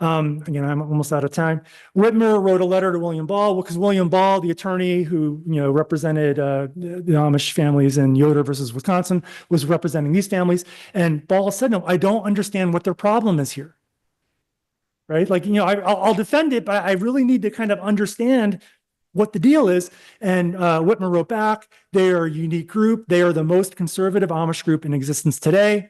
B: Again, I'm almost out of time. Whitmer wrote a letter to William Ball because William Ball, the attorney who represented the Amish families in Yoder versus Wisconsin, was representing these families. And Ball said, no, I don't understand what their problem is here. Right? I'll defend it, but I really need to kind of understand what the deal is. And Whitmer wrote back, they are a unique group. They are the most conservative Amish group in existence today.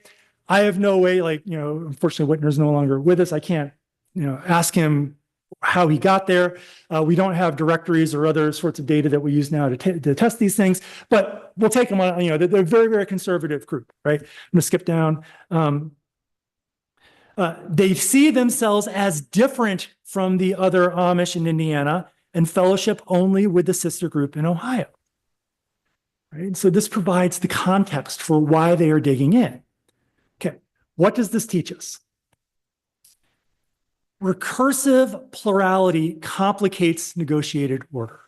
B: I have no way, unfortunately, Whitmer's no longer with us. I can't ask him how he got there. We don't have directories or other sorts of data that we use now to test these things, but we'll take them on, they're a very, very conservative group, right? I'm gonna skip down. They see themselves as different from the other Amish in Indiana and fellowship only with the sister group in Ohio, right? So this provides the context for why they are digging in. Okay, what does this teach us? Recursive plurality complicates negotiated order.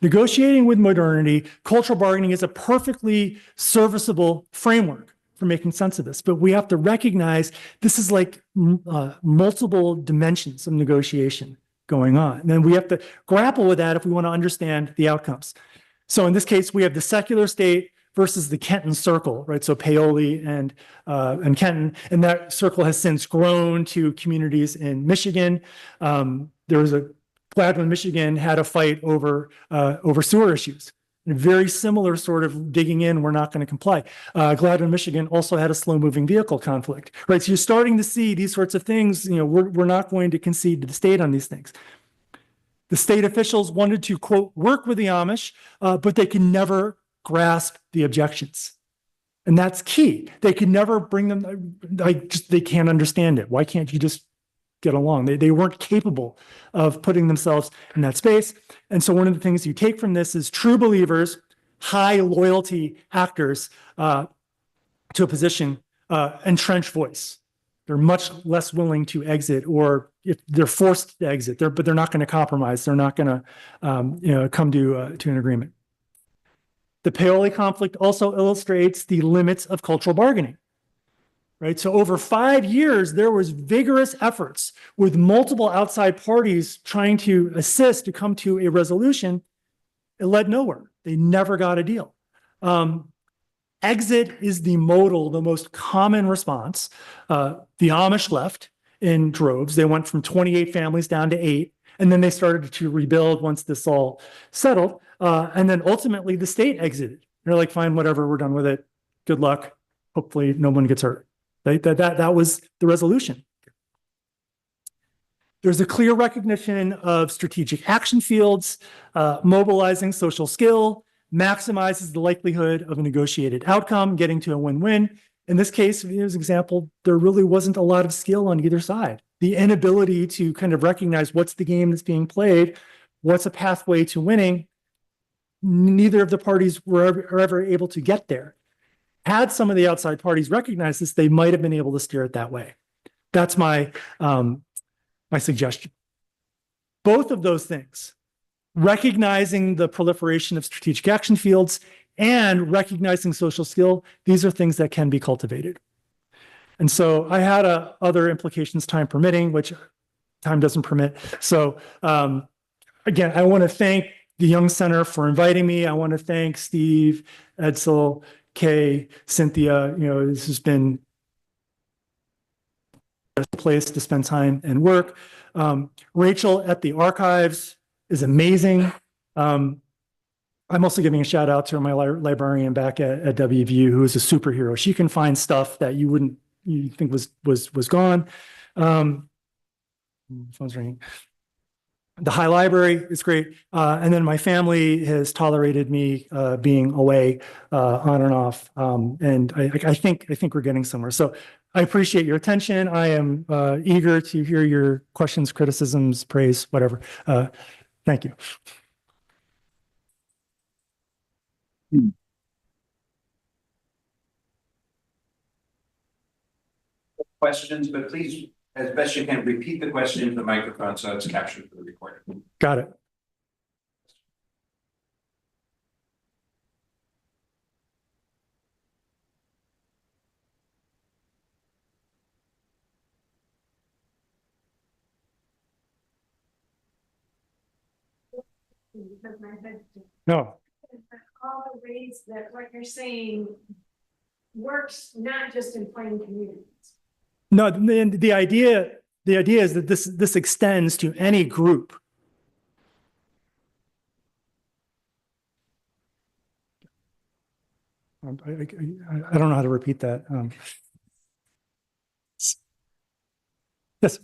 B: Negotiating with modernity, cultural bargaining is a perfectly serviceable framework for making sense of this, but we have to recognize this is like multiple dimensions of negotiation going on. And then we have to grapple with that if we want to understand the outcomes. So in this case, we have the secular state versus the Kenton circle, right? So Paoli and Kenton, and that circle has since grown to communities in Michigan. There was Gladwin, Michigan had a fight over sewer issues. A very similar sort of digging in, we're not going to comply. Gladwin, Michigan also had a slow-moving vehicle conflict, right? So you're starting to see these sorts of things. We're not going to concede to the state on these things. The state officials wanted to, quote, work with the Amish, but they can never grasp the objections. And that's key. They can never bring them, they can't understand it. Why can't you just get along? They weren't capable of putting themselves in that space. And so one of the things you take from this is true believers, high loyalty actors to a position, entrenched voice. They're much less willing to exit, or if they're forced to exit, but they're not going to compromise. They're not going to come to an agreement. The Paoli conflict also illustrates the limits of cultural bargaining. right? So over 5 years, there was vigorous efforts with multiple outside parties trying to assist to come to a resolution. It led nowhere. They never got a deal. Exit is the modal, the most common response. The Amish left in droves. They went from 28 families down to 8, and then they started to rebuild once this all settled. And then ultimately the state exited. They're like, fine, whatever, we're done with it. Good luck. Hopefully no one gets hurt. Right? That was the resolution. There's a clear recognition of strategic action fields, mobilizing social skill, maximizes the likelihood of a negotiated outcome, getting to a win-win. In this case, as an example, there really wasn't a lot of skill on either side. The inability to kind of recognize what's the game that's being played, what's a pathway to winning, neither of the parties were ever able to get there. Had some of the outside parties recognized this, they might have been able to steer it that way. That's my suggestion. Both of those things, recognizing the proliferation of strategic action fields and recognizing social skill, these are things that can be cultivated. And so I had other implications, time permitting, which time doesn't permit. So again, I want to thank the Young Center for inviting me. I want to thank Steve, Edsel, Kay, Cynthia. This has been a place to spend time and work. Rachel at the archives is amazing. I'm also giving a shout out to my librarian back at WVU, who is a superhero. She can find stuff that you think was gone. Phone's ringing. The High Library is great. And then my family has tolerated me being away on and off. And I think we're getting somewhere. So I appreciate your attention. I am eager to hear your questions, criticisms, praise, whatever. Thank you.
A: Questions, but please, as best you can, repeat the question into the microphone so it's captured for the recording.
B: Got it. No.
C: All the ways that what you're saying works not just in plain communities.
B: No, the idea is that this extends to any group. I don't know how to repeat that. Yes.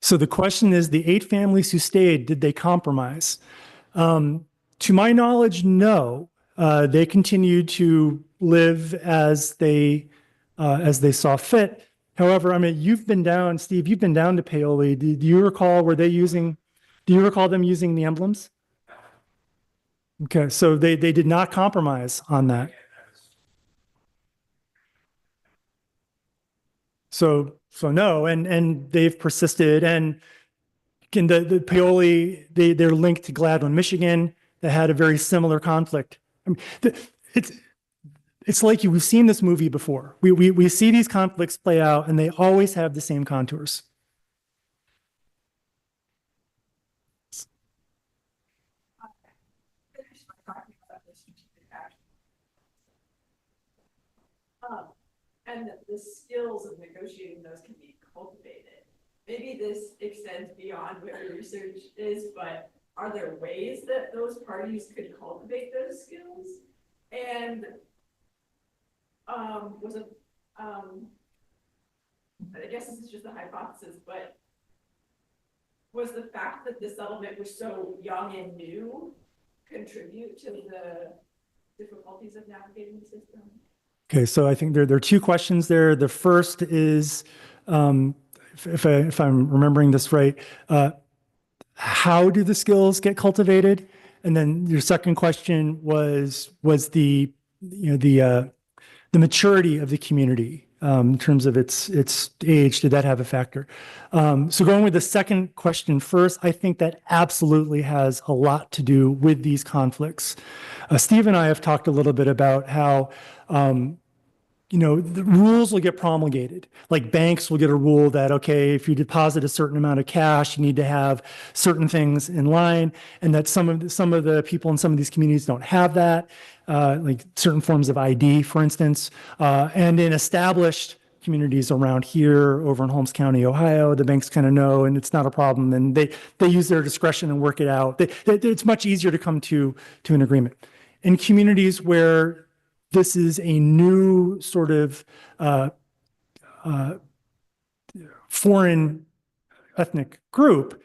B: So the question is, the 8 families who stayed, did they compromise? To my knowledge, no. They continued to live as they saw fit. However, I mean, you've been down, Steve. You've been down to Paoli. Do you recall? Do you recall them using the emblems? Okay, so they did not compromise on that. So no, and they've persisted. And again, the Paoli, they're linked to Gladwin, Michigan, that had a very similar conflict. I mean, it's like we've seen this movie before. We see these conflicts play out, and they always have the same contours.
C: And the skills of negotiating those can be cultivated. Maybe this extends beyond what your research is, but are there ways that those parties could cultivate those skills? And I guess this is just a hypothesis, but was the fact that the settlement was so young and new contribute to the difficulties of navigating the system?
B: Okay, so I think there are 2 questions there. The first is, if I'm remembering this right, how do the skills get cultivated? And then your second question was the maturity of the community in terms of its age? Did that have a factor? So going with the second question first, I think that absolutely has a lot to do with these conflicts. Steve and I have talked a little bit about how the rules will get promulgated. Like banks will get a rule that, okay, if you deposit a certain amount of cash, you need to have certain things in line, and that some of the people in some of these communities don't have that, like certain forms of ID, for instance. And in established communities around here, over in Holmes County, Ohio, the banks kind of know, and it's not a problem, and they use their discretion and work it out. It's much easier to come to an agreement. In communities where this is a new sort of foreign ethnic group,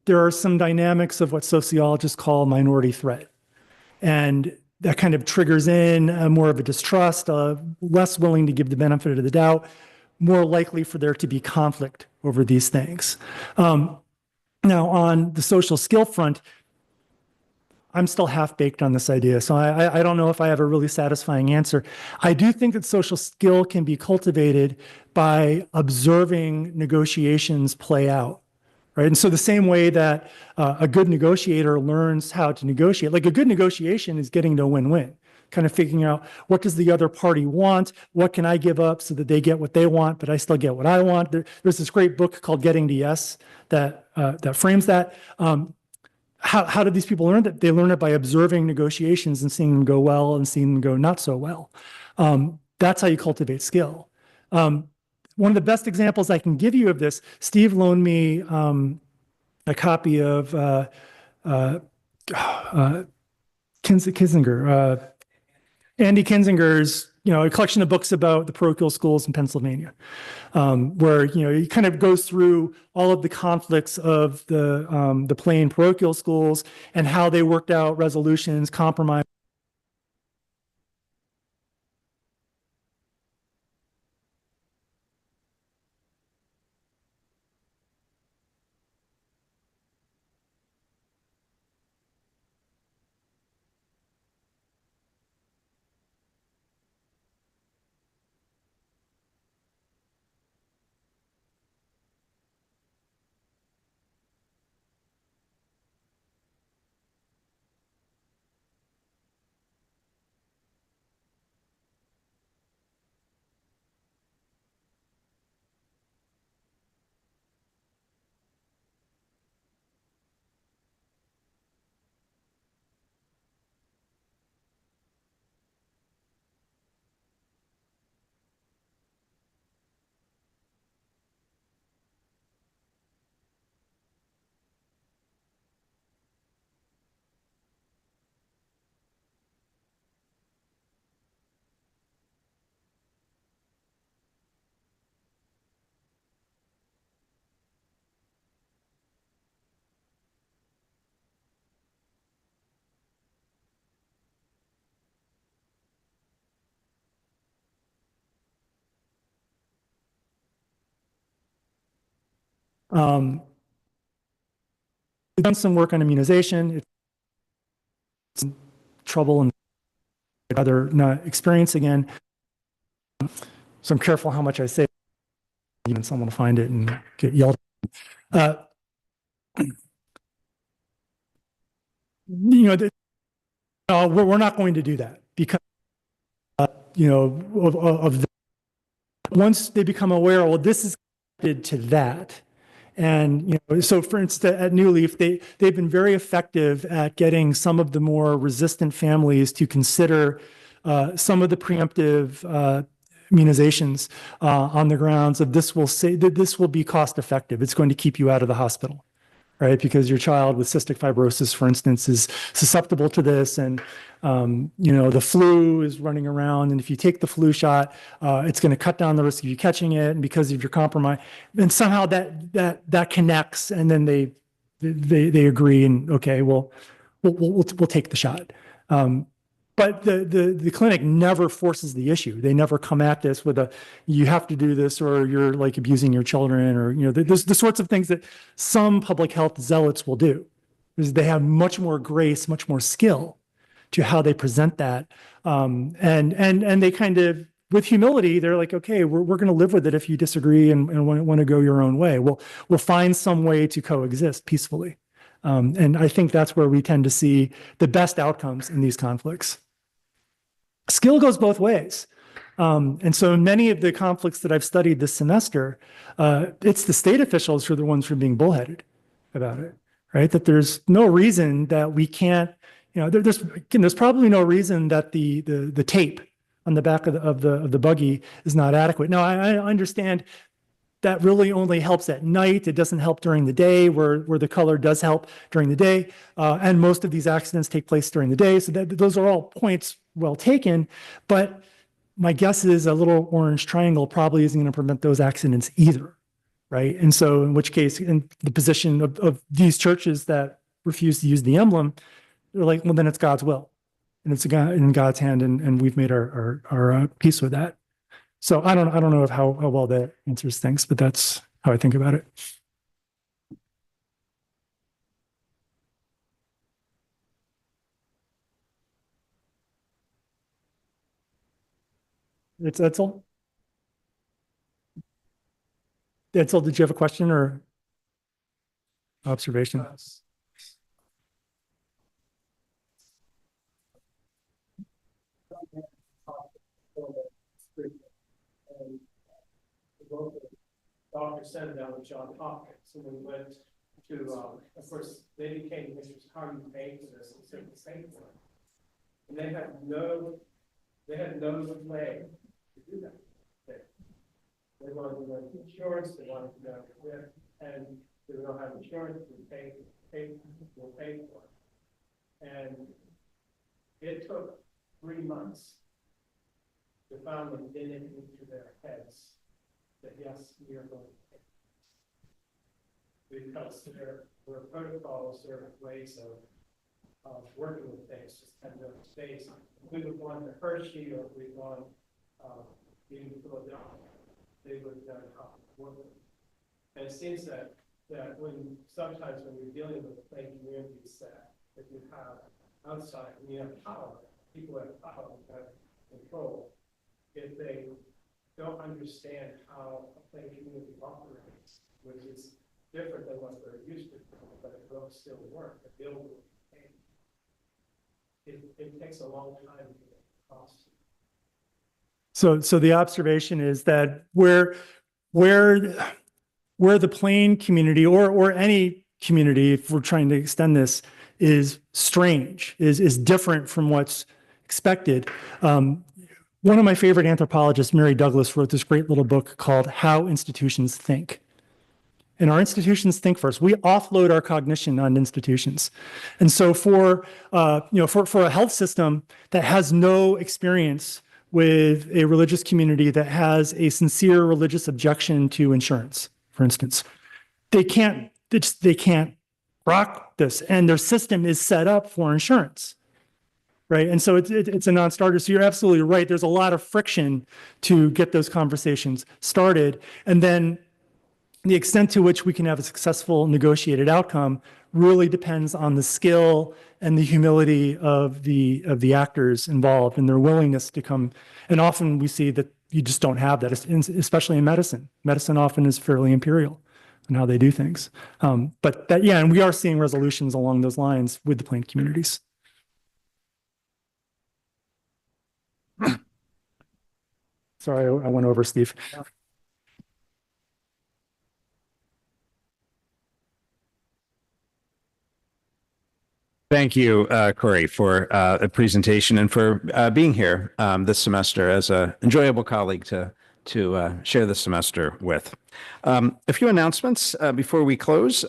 B: there are some dynamics of what sociologists call minority threat. And that kind of triggers in more of a distrust, less willing to give the benefit of the doubt, more likely for there to be conflict over these things. Now, on the social skill front, I'm still half-baked on this idea, so I don't know if I have a really satisfying answer. I do think that social skill can be cultivated by observing negotiations play out, right? And so the same way that a good negotiator learns how to negotiate, like a good negotiation is getting to a win-win, kind of figuring out what does the other party want, what can I give up so that they get what they want, but I still get what I want. There's this great book called Getting to Yes that frames that. How did these people learn that? They learn it by observing negotiations and seeing them go well and seeing them go not so well. That's how you cultivate skill. One of the best examples I can give you of this, Steve loaned me a copy of Kinzinger, Andy Kinzinger's, a collection of books about the parochial schools in Pennsylvania, where he kind of goes through all of the conflicts of the plain parochial schools and how they worked out resolutions, compromise. We've done some work on immunization. It's trouble and rather not experience again. So I'm careful how much I say. Even someone will find it and get yelled at. We're not going to do that because, of the, once they become aware, well, this is connected to that. And, so for instance, at New Leaf, they've been very effective at getting some of the more resistant families to consider some of the preemptive immunizations on the grounds of this will be cost effective. It's going to keep you out of the hospital, right? Because your child with cystic fibrosis, for instance, is susceptible to this, and the flu is running around, and if you take the flu shot, it's going to cut down the risk of you catching it, and because of your compromise, and somehow that connects, and then they agree, and okay, well, we'll take the shot. But the clinic never forces the issue. They never come at this with you have to do this, or you're like abusing your children, or, there's the sorts of things that some public health zealots will do. Is they have much more grace, much more skill to how they present that. And they kind of with humility, they're like, okay, we're going to live with it if you disagree and want to go your own way. We'll find some way to coexist peacefully. And I think that's where we tend to see the best outcomes in these conflicts. Skill goes both ways. And so in many of the conflicts that I've studied this semester, it's the state officials who are the ones who are being bullheaded about it, right? That there's no reason that we can't, there's probably no reason that the tape on the back of the buggy is not adequate. Now, I understand that really only helps at night. It doesn't help during the day, where the color does help during the day. And most of these accidents take place during the day. So those are all points well taken. But my guess is a little orange triangle probably isn't going to prevent those accidents either, right? And so in which case, in the position of these churches that refuse to use the emblem, they're like, well, then it's God's will. And it's in God's hand, and we've made our peace with that. So I don't know how well that answers things, but that's how I think about it. It's Edsel. Edsel, did you have a question or observation?
D: Dr. said that with John Hopkins, and we went to, of course, they became interested, how do you pay for this, and simply pay for it. And they had no way to do that. They wanted to know insurance, they wanted to know where, and they don't have insurance, we'll pay for it. And it took 3 months to finally get it into their heads that yes, we are going to pay. Because there were protocols, there were ways of working with things, just kind of space. We would want the Hershey, or we want in Philadelphia, they would work with. And it seems that when sometimes when you're dealing with plain communities that you have outside, and you have power, people have power, have control. If they don't understand how a plain community operates, which is different than what they're used to, but it will still work. The bill will pay. It takes a long time to get cost.
B: So the observation is that where the plain community or any community, if we're trying to extend this, is strange, is different from what's expected. One of my favorite anthropologists, Mary Douglas, wrote this great little book called How Institutions Think. And our institutions think first. We offload our cognition on institutions. And so for a health system that has no experience with a religious community that has a sincere religious objection to insurance, for instance, they can't rock this. And their system is set up for insurance. Right. And so it's a non-starter. So you're absolutely right. There's a lot of friction to get those conversations started. And then the extent to which we can have a successful negotiated outcome really depends on the skill and the humility of the actors involved and their willingness to come. And often we see that you just don't have that, especially in medicine. Medicine often is fairly imperial in how they do things. But and we are seeing resolutions along those lines with the plain communities. Sorry, I went over, Steve.
A: Thank you, Corey, for the presentation and for being here this semester as an enjoyable colleague to share the semester with. A few announcements before we close.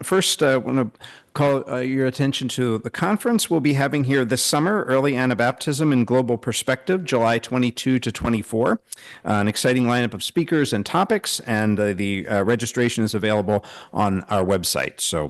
A: First, I want to call your attention to the conference we'll be having here this summer, Early Anabaptism in Global Perspective, July 22 to 24. An exciting lineup of speakers and topics, and the registration is available on our website. So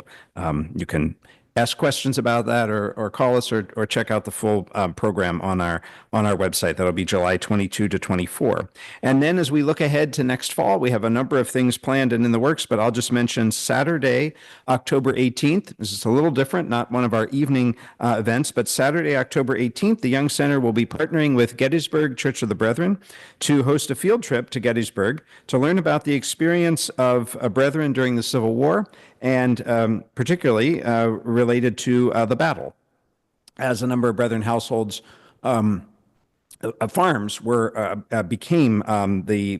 A: you can ask questions about that or call us or check out the full program on our website. That'll be July 22 to 24. And then as we look ahead to next fall, we have a number of things planned and in the works, but I'll just mention Saturday, October 18th. This is a little different, not one of our evening events, but Saturday, October 18th, the Young Center will be partnering with Gettysburg Church of the Brethren to host a field trip to Gettysburg to learn about the experience of Brethren during the Civil War, and particularly related to the battle, as a number of Brethren households farms became the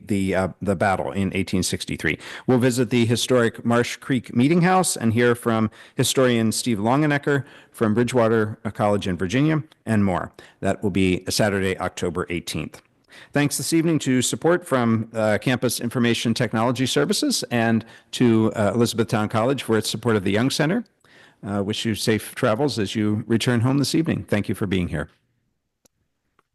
A: battle in 1863. We'll visit the historic Marsh Creek Meeting House and hear from historian Steve Longenecker from Bridgewater College in Virginia, and more. That will be Saturday, October 18th. Thanks this evening to support from Campus Information Technology Services and to Elizabethtown College for its support of the Young Center. Wish you safe travels as you return home this evening. Thank you for being here.